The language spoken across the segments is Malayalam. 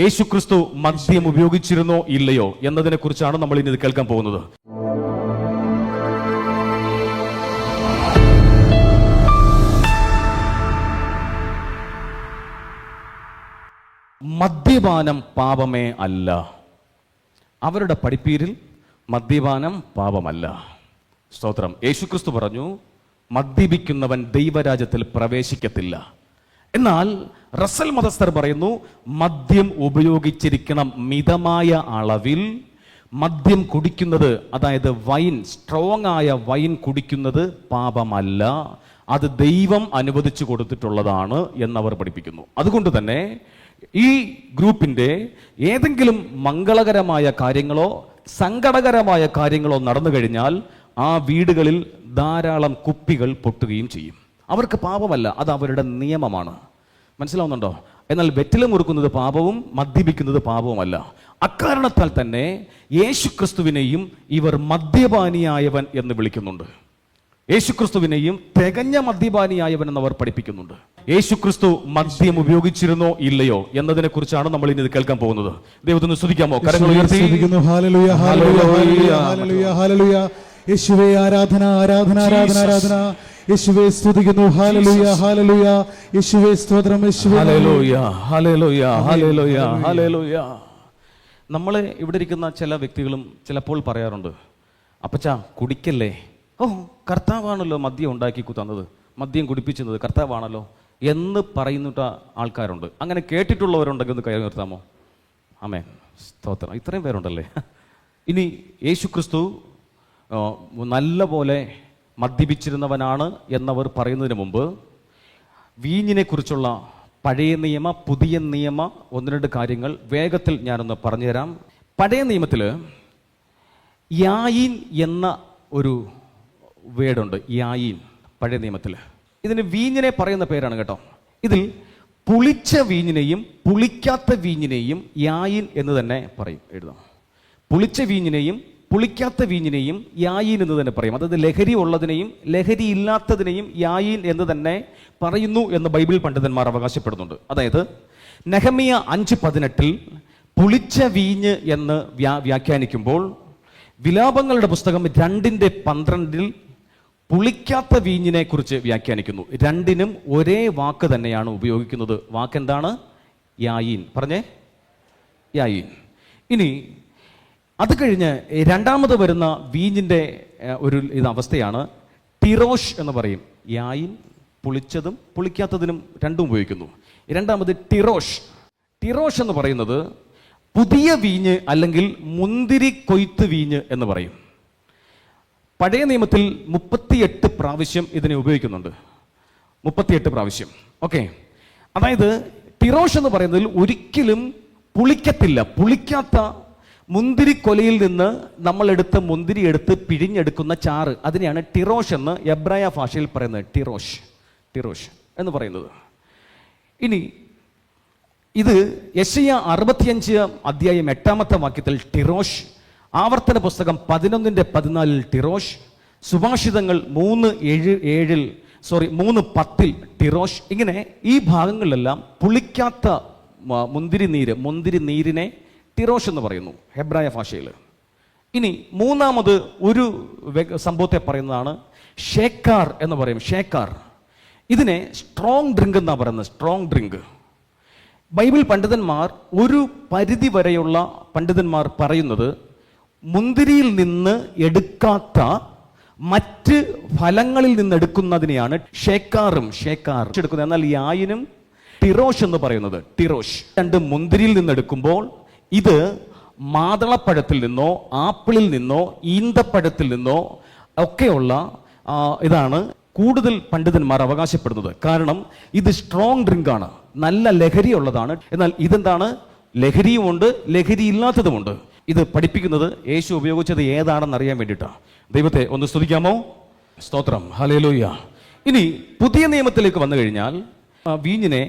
യേശുക്രിസ്തു മദ്യം ഉപയോഗിച്ചിരുന്നോ ഇല്ലയോ എന്നതിനെ കുറിച്ചാണ് നമ്മൾ ഇനി കേൾക്കാൻ പോകുന്നത്. മദ്യപാനം പാപമേ അല്ല. അവരുടെ പഠിപ്പീരിൽ മദ്യപാനം പാപമല്ല. സ്തോത്രം. യേശുക്രിസ്തു പറഞ്ഞു, മദ്യപിക്കുന്നവൻ ദൈവരാജ്യത്തിൽ പ്രവേശിക്കത്തില്ല. എന്നാൽ റസൽ മതസ്ഥർ പറയുന്നു, മദ്യം ഉപയോഗിച്ചിരിക്കണം മിതമായ അളവിൽ. മദ്യം കുടിക്കുന്നത്, അതായത് വൈൻ, സ്ട്രോങ് ആയ വൈൻ കുടിക്കുന്നത് പാപമല്ല, അത് ദൈവം അനുവദിച്ചു കൊടുത്തിട്ടുള്ളതാണ് എന്നവർ പഠിപ്പിക്കുന്നു. അതുകൊണ്ട് തന്നെ ഈ ഗ്രൂപ്പിന്റെ ഏതെങ്കിലും മംഗളകരമായ കാര്യങ്ങളോ സങ്കടകരമായ കാര്യങ്ങളോ നടന്നു കഴിഞ്ഞാൽ ആ വീടുകളിൽ ധാരാളം കുപ്പികൾ പൊട്ടുകയും ചെയ്യും. അവർക്ക് പാപമല്ല, അത് അവരുടെ നിയമമാണ്. മനസ്സിലാവുന്നുണ്ടോ? എന്നാൽ വെറ്റില മുറുക്കുന്നത് പാപവും മദ്യപിക്കുന്നത് പാപവുമല്ല. അക്കാരണത്താൽ തന്നെ യേശുക്രിസ്തുവിനെയും ഇവർ മദ്യപാനിയായവൻ എന്ന് വിളിക്കുന്നുണ്ട്. യേശുക്രിസ്തുവിനെയും തികഞ്ഞ മദ്യപാനിയായവൻ എന്നവർ പഠിപ്പിക്കുന്നുണ്ട്. യേശുക്രിസ്തു മദ്യം ഉപയോഗിച്ചിരുന്നോ ഇല്ലയോ എന്നതിനെ കുറിച്ചാണ് നമ്മൾ ഇനി കേൾക്കാൻ പോകുന്നത്. ദൈവത്തിന് സ്തുതിക്കാമോ? കരങ്ങൾ ഉയർത്തി. Hallelujah, hallelujah, hallelujah, hallelujah. യേശുവേ ആരാധന, ആരാധന, ആരാധന, ആരാധന. യേശുവേ സ്തുതിക്കുന്നു. Hallelujah, hallelujah. യേശുവേ സ്തോത്രം. യേശുവേ ഹല്ലേലൂയ, ഹല്ലേലൂയ, ഹല്ലേലൂയ, ഹല്ലേലൂയ. നമ്മളെ ഇവിടെ ഇരിക്കുന്ന ചില വ്യക്തികളും ചിലപ്പോൾ പറയാറുണ്ട്, അപ്പച്ചാ കുടിക്കല്ലേ, ഓ കർത്താവാണല്ലോ മദ്യം ഉണ്ടാക്കി തന്നത്, മദ്യം കുടിപ്പിച്ചത് കർത്താവാണല്ലോ എന്ന് പറയുന്നിട്ട ആൾക്കാരുണ്ട്. അങ്ങനെ കേട്ടിട്ടുള്ളവരുണ്ടെങ്കിൽ ഒന്ന് കൈ നിർത്താമോ? ആമേൻ, സ്തോത്രം. ഇത്രയും പേരുണ്ടല്ലേ. ഇനി യേശുക്രിസ്തു നല്ല പോലെ മദ്യപിച്ചിരുന്നവനാണ് എന്നവർ പറയുന്നതിന് മുമ്പ് വീഞ്ഞിനെ കുറിച്ചുള്ള പഴയ നിയമ പുതിയ നിയമ ഒന്ന് രണ്ട് കാര്യങ്ങൾ വേഗത്തിൽ ഞാനൊന്ന് പറഞ്ഞുതരാം. പഴയ നിയമത്തിൽ യായീൻ എന്ന ഒരു വേർഡുണ്ട്. യായീൻ പഴയ നിയമത്തിൽ. ഇതിന് വീഞ്ഞിനെ പറയുന്ന പേരാണ് കേട്ടോ. ഇതിൽ പുളിച്ച വീഞ്ഞിനെയും പുളിക്കാത്ത വീഞ്ഞിനെയും യായീൻ എന്ന് തന്നെ പറയും. എഴുതാം. പുളിച്ച വീഞ്ഞിനെയും പുളിക്കാത്ത വീഞ്ഞിനെയും യായീൻ എന്ന് തന്നെ പറയും. അതായത് ലഹരി ഉള്ളതിനെയും ലഹരി ഇല്ലാത്തതിനെയും യായീൻ എന്ന് തന്നെ പറയുന്നു എന്ന് ബൈബിൾ പണ്ഡിതന്മാർ അവകാശപ്പെടുന്നുണ്ട്. അതായത് നെഹമ്യ 5:18 പുളിച്ച വീഞ്ഞ് എന്ന് വ്യാഖ്യാനിക്കുമ്പോൾ വിലാപങ്ങളുടെ പുസ്തകം 2:12 പുളിക്കാത്ത വീഞ്ഞിനെ കുറിച്ച് വ്യാഖ്യാനിക്കുന്നു. രണ്ടിനും ഒരേ വാക്ക് തന്നെയാണ് ഉപയോഗിക്കുന്നത്. വാക്കെന്താണ്? യായീൻ. പറഞ്ഞേ, യായീൻ. ഇനി അത് കഴിഞ്ഞ് രണ്ടാമത് വരുന്ന വീഞ്ഞിൻ്റെ ഒരു അവസ്ഥയാണ് ടിറോഷ് എന്ന് പറയും. യായീൻ പുളിച്ചതും പുളിക്കാത്തതിനും രണ്ടും ഉപയോഗിക്കുന്നു. രണ്ടാമത് ടിറോഷ്. ടിറോഷ് എന്ന് പറയുന്നത് പുതിയ വീഞ്ഞ് അല്ലെങ്കിൽ മുന്തിരി കൊയ്ത്ത് വീഞ്ഞ് എന്ന് പറയും. പഴയ നിയമത്തിൽ 38 പ്രാവശ്യം ഇതിനെ ഉപയോഗിക്കുന്നുണ്ട്. 38 പ്രാവശ്യം. ഓക്കെ. അതായത് ടിറോഷ് എന്ന് പറയുന്നതിൽ ഒരിക്കലും പുളിക്കത്തില്ല. പുളിക്കാത്ത മുന്തിരിക്കൊലയിൽ നിന്ന് നമ്മൾ മുന്തിരി എടുത്ത് പിഴിഞ്ഞെടുക്കുന്ന ചാറ്, അതിനെയാണ് ടിറോഷ് എന്ന് എബ്രായ ഭാഷയിൽ പറയുന്നത്. ടിറോഷ്, ടിറോഷ് എന്ന് പറയുന്നത്. ഇനി ഇത് യെശയ്യാ 65 8 വാക്യത്തിൽ ടിറോഷ്, ആവർത്തന പുസ്തകം 11:14 ടിറോഷ്, സുഭാഷിതങ്ങൾ 3:10 ടിറോഷ്. ഇങ്ങനെ ഈ ഭാഗങ്ങളിലെല്ലാം പുളിക്കാത്ത മുന്തിരി നീരിനെ ടിറോഷ് എന്ന് പറയുന്നു ഹെബ്രായ ഭാഷയിൽ. ഇനി മൂന്നാമത് ഒരു സംഭവത്തെ പറയുന്നതാണ് ഷേക്കാർ എന്ന് പറയും. ഷേക്കാർ. ഇതിനെ സ്ട്രോങ് ഡ്രിങ്ക് എന്നാണ് പറയുന്നത്. Strong drink. ബൈബിൾ പണ്ഡിതന്മാർ ഒരു പരിധി വരെയുള്ള പണ്ഡിതന്മാർ പറയുന്നത് മുന്തിരിയിൽ നിന്ന് എടുക്കാത്ത മറ്റ് ഫലങ്ങളിൽ നിന്ന് എടുക്കുന്നതിനെയാണ് ഷേക്കാറും എടുക്കുന്നത്. എന്നാൽ യായിനും ടിറോഷ് എന്ന് പറയുന്നത് ടിറോഷ്. രണ്ട് മുന്തിരിയിൽ നിന്ന് എടുക്കുമ്പോൾ ഇത് മാതളപ്പഴത്തിൽ നിന്നോ ആപ്പിളിൽ നിന്നോ ഈന്തപ്പഴത്തിൽ നിന്നോ ഒക്കെയുള്ള ഇതാണ് കൂടുതൽ പണ്ഡിതന്മാർ അവകാശപ്പെടുന്നത്. കാരണം ഇത് സ്ട്രോങ് ഡ്രിങ്ക് ആണ്, നല്ല ലഹരി ഉള്ളതാണ്. എന്നാൽ ഇതെന്താണ്? ലഹരിയുമുണ്ട്, ലഹരി ഇല്ലാത്തതുമുണ്ട്. ഇത് പഠിപ്പിക്കുന്നത് യേശു ഉപയോഗിച്ചത് ഏതാണെന്ന് അറിയാൻ വേണ്ടിയിട്ടാണ്. ദൈവത്തെ ഒന്ന് സ്തുതിക്കാമോ? സ്തോത്രം, ഹല്ലേലൂയ. ഇനി പുതിയ നിയമത്തിലേക്ക് വന്നു കഴിഞ്ഞാൽ വീഞ്ഞിനെ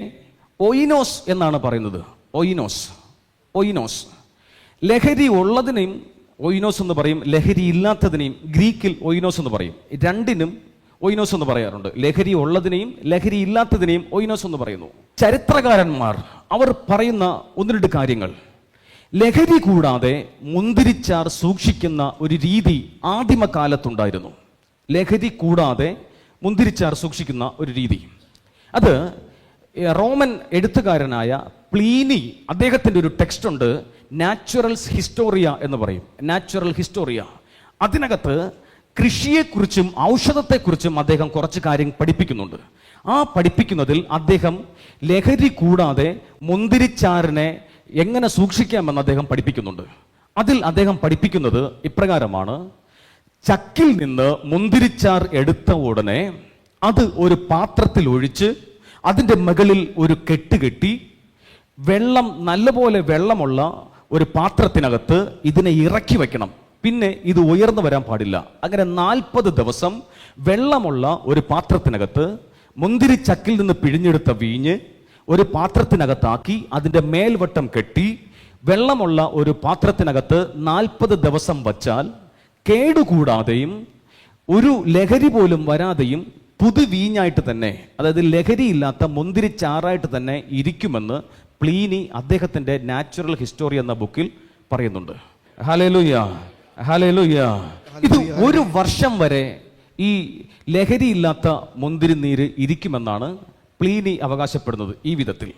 ഒയിനോസ് എന്നാണ് പറയുന്നത്. ഒയിനോസ്, ഒയിനോസ്. ലഹരി ഉള്ളതിനെയും ഒയിനോസ് എന്ന് പറയും, ലഹരി ഇല്ലാത്തതിനെയും ഗ്രീക്കിൽ ഒയിനോസ് എന്ന് പറയും. രണ്ടിനും ഒയിനോസ് എന്ന് പറയാറുണ്ട്. ലഹരി ഉള്ളതിനെയും ലഹരി ഇല്ലാത്തതിനെയും ഒയിനോസ് എന്ന് പറയുന്നു. ചരിത്രകാരന്മാർ അവർ പറയുന്ന ഒന്ന് രണ്ട് കാര്യങ്ങൾ. ലഹരി കൂടാതെ മുന്തിരിച്ചാർ സൂക്ഷിക്കുന്ന ഒരു രീതി ആദിമകാലത്തുണ്ടായിരുന്നു. ലഹരി കൂടാതെ മുന്തിരിച്ചാർ സൂക്ഷിക്കുന്ന ഒരു രീതി, അത് റോമൻ എഴുത്തുകാരനായ പ്ലീനി, അദ്ദേഹത്തിൻ്റെ ഒരു ടെക്സ്റ്റ് ഉണ്ട്, നാച്ചുറൽസ് ഹിസ്റ്റോറിയ എന്ന് പറയും, നാച്ചുറൽ ഹിസ്റ്റോറിയ. അതിനകത്ത് കൃഷിയെക്കുറിച്ചും ഔഷധത്തെക്കുറിച്ചും അദ്ദേഹം കുറച്ച് കാര്യം പഠിപ്പിക്കുന്നുണ്ട്. ആ പഠിപ്പിക്കുന്നതിൽ അദ്ദേഹം ലഹരി കൂടാതെ മുന്തിരിച്ചാറിനെ എങ്ങനെ സൂക്ഷിക്കാമെന്ന് അദ്ദേഹം പഠിപ്പിക്കുന്നുണ്ട്. അതിൽ അദ്ദേഹം പഠിപ്പിക്കുന്നത് ഇപ്രകാരമാണ്: ചക്കിൽ നിന്ന് മുന്തിരിച്ചാർ എടുത്ത ഉടനെ അത് ഒരു പാത്രത്തിൽ ഒഴിച്ച് അതിൻ്റെ മുകളിൽ ഒരു കെട്ട് കെട്ടി വെള്ളം, നല്ലപോലെ വെള്ളമുള്ള ഒരു പാത്രത്തിനകത്ത് ഇതിനെ ഇറക്കി വെക്കണം. പിന്നെ ഇത് ഉയർന്നു വരാൻ പാടില്ല. അങ്ങനെ 40 ദിവസം വെള്ളമുള്ള ഒരു പാത്രത്തിനകത്ത് മുന്തിരിച്ചക്കിൽ നിന്ന് പിഴിഞ്ഞെടുത്ത വീഞ്ഞ് ഒരു പാത്രത്തിനകത്താക്കി അതിൻ്റെ മേൽവട്ടം കെട്ടി വെള്ളമുള്ള ഒരു പാത്രത്തിനകത്ത് 40 ദിവസം വച്ചാൽ കേടുകൂടാതെയും ഒരു ലഹരി പോലും വരാതെയും പുതുവീഞ്ഞായിട്ട് തന്നെ, അതായത് ലഹരിയില്ലാത്ത മുന്തിരിച്ചാറായിട്ട് തന്നെ ഇരിക്കുമെന്ന് പ്ലീനി അദ്ദേഹത്തിൻ്റെ നാച്ചുറൽ ഹിസ്റ്റോറി എന്ന ബുക്കിൽ പറയുന്നുണ്ട്. Hallelujah, hallelujah. ഇത് 1 വർഷം വരെ ഈ ലഹരിയില്ലാത്ത മുന്തിരി നീര് ഇരിക്കുമെന്നാണ് പ്ലീനി അവകാശപ്പെടുന്നത് ഈ വിധത്തിൽ.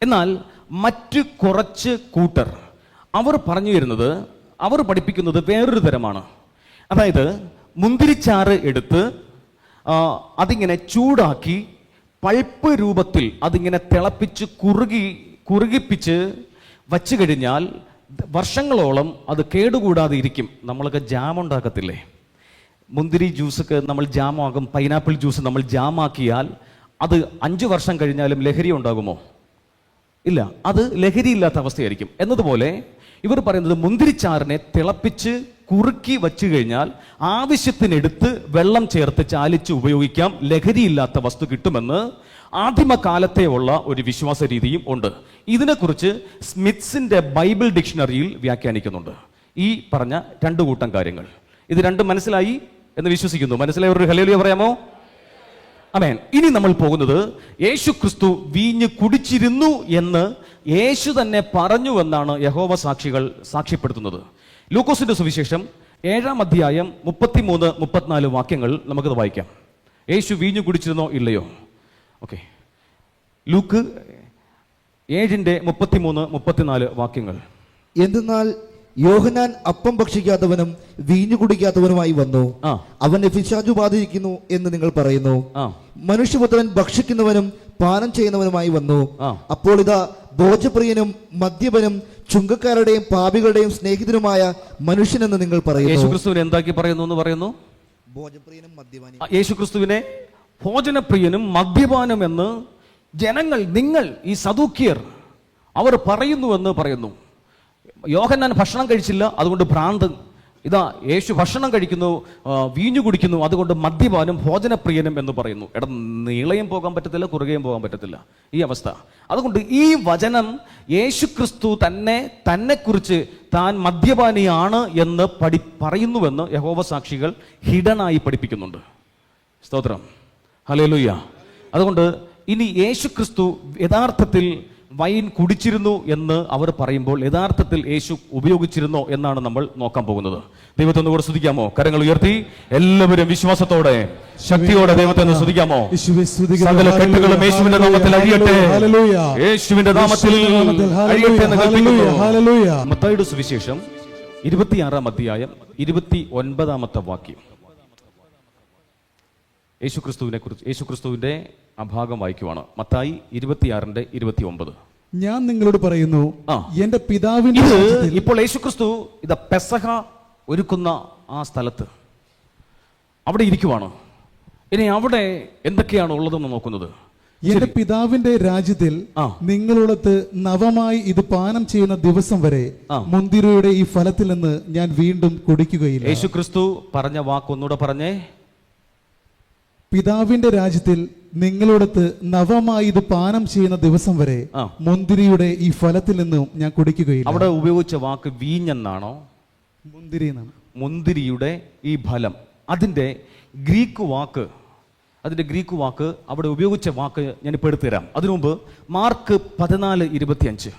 എന്നാൽ മറ്റു കുറച്ച് കൂട്ടർ അവർ പറഞ്ഞു വരുന്നത്, അവർ പഠിപ്പിക്കുന്നത് വേറൊരു തരമാണ്. അതായത് മുന്തിരിച്ചാറ് എടുത്ത് അതിങ്ങനെ ചൂടാക്കി പൾപ്പ് രൂപത്തിൽ അതിങ്ങനെ തിളപ്പിച്ച് കുറുകിപ്പിച്ച് വച്ചു കഴിഞ്ഞാൽ വർഷങ്ങളോളം അത് കേടുകൂടാതെ ഇരിക്കും. നമ്മളൊക്കെ ജാം ഉണ്ടാക്കത്തില്ലേ, മുന്തിരി ജ്യൂസൊക്കെ നമ്മൾ ജാമാകും, പൈനാപ്പിൾ ജ്യൂസ് നമ്മൾ ജാമാക്കിയാൽ അത് 5 വർഷം കഴിഞ്ഞാലും ലഹരി ഉണ്ടാകുമോ? ഇല്ല, അത് ലഹരിയില്ലാത്ത അവസ്ഥയായിരിക്കും. എന്നതുപോലെ ഇവർ പറയുന്നത് മുന്തിരിച്ചാറിനെ തിളപ്പിച്ച് കുറുക്കി വച്ചു കഴിഞ്ഞാൽ ആവശ്യത്തിനെടുത്ത് വെള്ളം ചേർത്ത് ചാലിച്ച് ഉപയോഗിക്കാം, ലഹരിയില്ലാത്ത വസ്തു കിട്ടുമെന്ന് ആദിമകാലത്തെ ഉള്ള ഒരു വിശ്വാസ രീതിയും ഉണ്ട്. ഇതിനെക്കുറിച്ച് സ്മിത്സിന്റെ ബൈബിൾ ഡിക്ഷണറിയിൽ വ്യാഖ്യാനിക്കുന്നുണ്ട് ഈ പറഞ്ഞ 2 കൂട്ടം കാര്യങ്ങൾ. ഇത് രണ്ടും മനസ്സിലായി എന്ന് വിശ്വസിക്കുന്നു. മനസ്സിലായവർ ഹല്ലേലൂയ പറയാമോ? ആമേൻ. ഇനി നമ്മൾ പോകുന്നത് യേശു ക്രിസ്തു വീഞ്ഞ് കുടിച്ചിരുന്നു എന്ന് യേശു തന്നെ പറഞ്ഞു എന്നാണ് യഹോവ സാക്ഷികൾ സാക്ഷ്യപ്പെടുത്തുന്നത്. ലൂക്കോസിന്റെ സുവിശേഷം 7-ാം അധ്യായം 33-34 വാക്യങ്ങൾ നമുക്കത് വായിക്കാം. യേശു വീഞ്ഞു കുടിച്ചിരുന്നോ ഇല്ലയോ? ഓക്കെ, ലൂക്ക് 7:33-34 വാക്യങ്ങൾ. എന്തെന്നാൽ യോഹന്നാൻ അപ്പം ഭക്ഷിക്കാത്തവനും വീഞ്ഞു കുടിക്കാത്തവനുമായി വന്നു, അവന് പിശാചു ബാധിക്കുന്നു എന്ന് നിങ്ങൾ പറയുന്നു. മനുഷ്യപുത്രൻ ഭക്ഷിക്കുന്നവനും പാനം ചെയ്യുന്നവനുമായി വന്നു. അപ്പോൾ ഇതാ ഭോജപ്രിയനും മദ്യപനും ചുങ്കക്കാരുടെയും പാപികളുടെയും സ്നേഹിതനുമായ മനുഷ്യനെന്ന് നിങ്ങൾ പറയുന്നു. യേശുക്രിസ്തുവിനെ എന്താക്കി പറയുന്നു എന്ന് പറയുന്നു? ഭോജപ്രിയനും മദ്യപാനും. യേശുക്രിസ്തുവിനെ ഭോജനപ്രിയനും മദ്യപാനും എന്ന് ജനങ്ങൾ, നിങ്ങൾ ഈ സദൂക്യർ അവർ പറയുന്നുവെന്ന് പറയുന്നു. യോഹന്നാൻ ഭക്ഷണം കഴിച്ചില്ല, അതുകൊണ്ട് ഭ്രാന്ത്. ഇതാ യേശു ഭക്ഷണം കഴിക്കുന്നു, വീഞ്ഞു കുടിക്കുന്നു, അതുകൊണ്ട് മദ്യപാനും ഭോജനപ്രിയനും എന്ന് പറയുന്നു. എടാ, നീളയും പോകാൻ പറ്റത്തില്ല, കുറുകയും പോകാൻ പറ്റത്തില്ല ഈ അവസ്ഥ. അതുകൊണ്ട് ഈ വചനം യേശുക്രിസ്തു തന്നെക്കുറിച്ച് താൻ മദ്യപാനിയാണ് എന്ന് പറയുന്നുവെന്ന് യഹോവ സാക്ഷികൾ ഹിഡനായി പഠിപ്പിക്കുന്നുണ്ട്. സ്തോത്രം, ഹല്ലേലൂയ. അതുകൊണ്ട് ഇനി യേശുക്രിസ്തു യഥാർത്ഥത്തിൽ വൈൻ കുടിച്ചിരുന്നു എന്ന് അവർ പറയുമ്പോൾ യഥാർത്ഥത്തിൽ യേശു ഉപയോഗിച്ചിരുന്നോ എന്നാണ് നമ്മൾ നോക്കാൻ പോകുന്നത്. ദൈവത്തെ ഒന്നുകൂടെ സ്തുതിക്കാമോ? കരങ്ങൾ ഉയർത്തി എല്ലാവരും വിശ്വാസത്തോടെ ശക്തിയോടെ ദൈവത്തെ ഒന്ന് സ്തുതിക്കാമോ? സകല കെട്ടുകളും യേശുവിന്റെ നാമത്തിൽ അഴിയട്ടെ, യേശുവിന്റെ നാമത്തിൽ അഴിയട്ടെ എന്ന് കൽപ്പിക്കുന്നു. മത്തായിയുടെ സുവിശേഷം 26-ാം അധ്യായം 29-ാമത്തെ വാക്യം. യേശുക്രിസ്തുവിന്റെ ആ ഭാഗം വായിക്കുവാണ്. മത്തായി 26:29. ഞാൻ നിങ്ങളോട് പറയുന്നു, എന്റെ പിതാവിന്റെ ഇപ്പോൾ യേശുക്രിസ്തു ഇതാ പെസഹ ഒരുക്കുന്ന ആ സ്ഥലത്ത് അവിടെ ഇരിക്കുവാണ്. ഇനി അവിടെ എന്തൊക്കെയാണ് ഉള്ളതെന്ന് നോക്കുന്നത്. എന്റെ പിതാവിന്റെ രാജ്യത്തിൽ നിങ്ങളോടത്ത് നവമായി ഇത് പാനം ചെയ്യുന്ന ദിവസം വരെ മുന്തിരിയുടെ ഈ ഫലത്തിൽ നിന്ന് ഞാൻ വീണ്ടും കുടിക്കുകയില്ല. യേശുക്രിസ്തു പറഞ്ഞ വാക്കൊന്നുകൂടെ പറഞ്ഞേ. പിതാവിന്റെ രാജ്യത്തിൽ നിങ്ങളോടത്ത് നവമായി ഇത് പാനം ചെയ്യുന്ന ദിവസം വരെ മുന്തിരിയുടെ ഈ ഫലത്തിൽ നിന്നും ഞാൻ കുടിക്കുകയില്ല. അവിടെ ഉപയോഗിച്ച വാക്ക് വീഞ്ഞെന്നാണോ? മുന്തിരി എന്നാണ്. മുന്തിരിയുടെ ഈ ഫലം, അതിൻ്റെ ഗ്രീക്ക് വാക്ക്, അതിൻ്റെ ഗ്രീക്ക് വാക്ക്, അവിടെ ഉപയോഗിച്ച വാക്ക് ഞാനിപ്പോൾ എടുത്തു തരാം. അതിനു മുമ്പ് മാർക്ക് 14:25,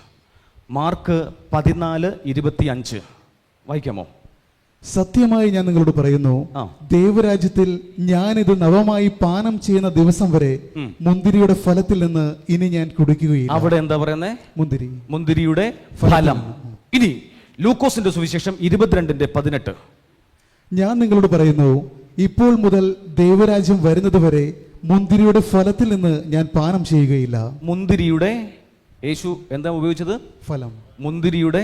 മാർക്ക് 14:25 വായിക്കാമോ? സത്യമായി ഞാൻ നിങ്ങളോട് പറയുന്നു, ദൈവരാജ്യത്തിൽ ഞാനിത് നവമായി പാനം ചെയ്യുന്ന ദിവസം വരെ മുന്തിരിയുടെ ഫലത്തിൽ നിന്ന് ഇനി ഞാൻ കുടിക്കുകയില്ല. അവിടെ എന്താ പറയുന്നേ? മുന്തിരിയുടെ ഫലം. ഇനി ലൂക്കോസിന്റെ സുവിശേഷം 22:18, ഞാൻ നിങ്ങളോട് പറയുന്നു, ഇപ്പോൾ മുതൽ ദൈവരാജ്യം വരുന്നത് വരെ മുന്തിരിയുടെ ഫലത്തിൽ നിന്ന് ഞാൻ പാനം ചെയ്യുകയില്ല. മുന്തിരിയുടെ, യേശു എന്താ ഉപയോഗിച്ചത്? ഫലം. മുന്തിരിയുടെ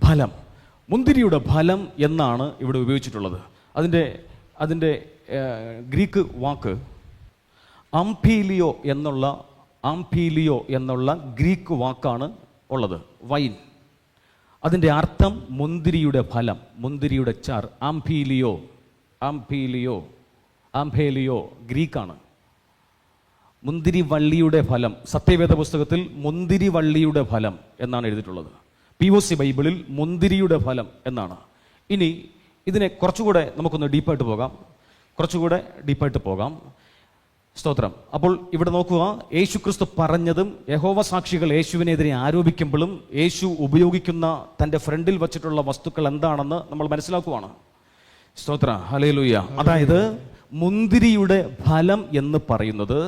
ഫലം. മുന്തിരിയുടെ ഫലം എന്നാണ് ഇവിടെ ഉപയോഗിച്ചിട്ടുള്ളത്. അതിൻ്റെ ഗ്രീക്ക് വാക്ക് ആംഫീലിയോ എന്നുള്ള ഗ്രീക്ക് വാക്കാണ് ഉള്ളത്. വൈൻ. അതിൻ്റെ അർത്ഥം മുന്തിരിയുടെ ഫലം, മുന്തിരിയുടെ ചാർ. ആംഫേലിയോ ഗ്രീക്കാണ്. മുന്തിരി വള്ളിയുടെ ഫലം. സത്യവേദ പുസ്തകത്തിൽ മുന്തിരി വള്ളിയുടെ ഫലം എന്നാണ് എഴുതിയിട്ടുള്ളത്. POC ബൈബിളിൽ മുന്തിരിയുടെ ഫലം എന്നാണ്. ഇനി ഇതിനെ കുറച്ചുകൂടെ നമുക്കൊന്ന് ഡീപ്പായിട്ട് പോകാം. സ്തോത്രം. അപ്പോൾ ഇവിടെ നോക്കുക, യേശു ക്രിസ്തു പറഞ്ഞതും യഹോവ സാക്ഷികൾ യേശുവിനെതിരെ ആരോപിക്കുമ്പോഴും യേശു ഉപയോഗിക്കുന്ന തൻ്റെ ഫ്രണ്ടിൽ വച്ചിട്ടുള്ള വസ്തുക്കൾ എന്താണെന്ന് നമ്മൾ മനസ്സിലാക്കുവാണ്. സ്തോത്ര, ഹല്ലേലൂയ. അതായത് മുന്തിരിയുടെ ഫലം എന്ന് പറയുന്നത്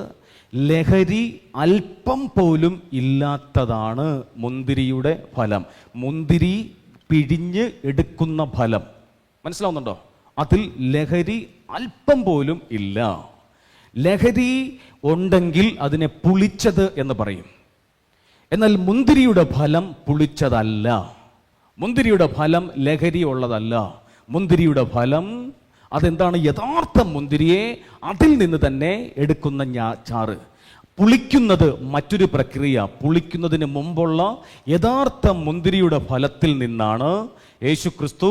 ലഹരി അല്പം പോലും ഇല്ലാത്തതാണ്. മുന്തിരിയുടെ ഫലം, മുന്തിരി പിഴിഞ്ഞ് എടുക്കുന്ന ഫലം, മനസ്സിലാവുന്നുണ്ടോ? അതിൽ ലഹരി അല്പം പോലും ഇല്ല. ലഹരി ഉണ്ടെങ്കിൽ അതിനെ പുളിച്ചത് എന്ന് പറയും. എന്നാൽ മുന്തിരിയുടെ ഫലം പുളിച്ചതല്ല. മുന്തിരിയുടെ ഫലം ലഹരി ഉള്ളതല്ല. മുന്തിരിയുടെ ഫലം അതെന്താണ്? യഥാർത്ഥ മുന്തിരിയെ അതിൽ നിന്ന് തന്നെ എടുക്കുന്ന ചാറ്. പുളിക്കുന്നത് മറ്റൊരു പ്രക്രിയ. പുളിക്കുന്നതിന് മുമ്പുള്ള യഥാർത്ഥ മുന്തിരിയുടെ ഫലത്തിൽ നിന്നാണ് യേശു ക്രിസ്തു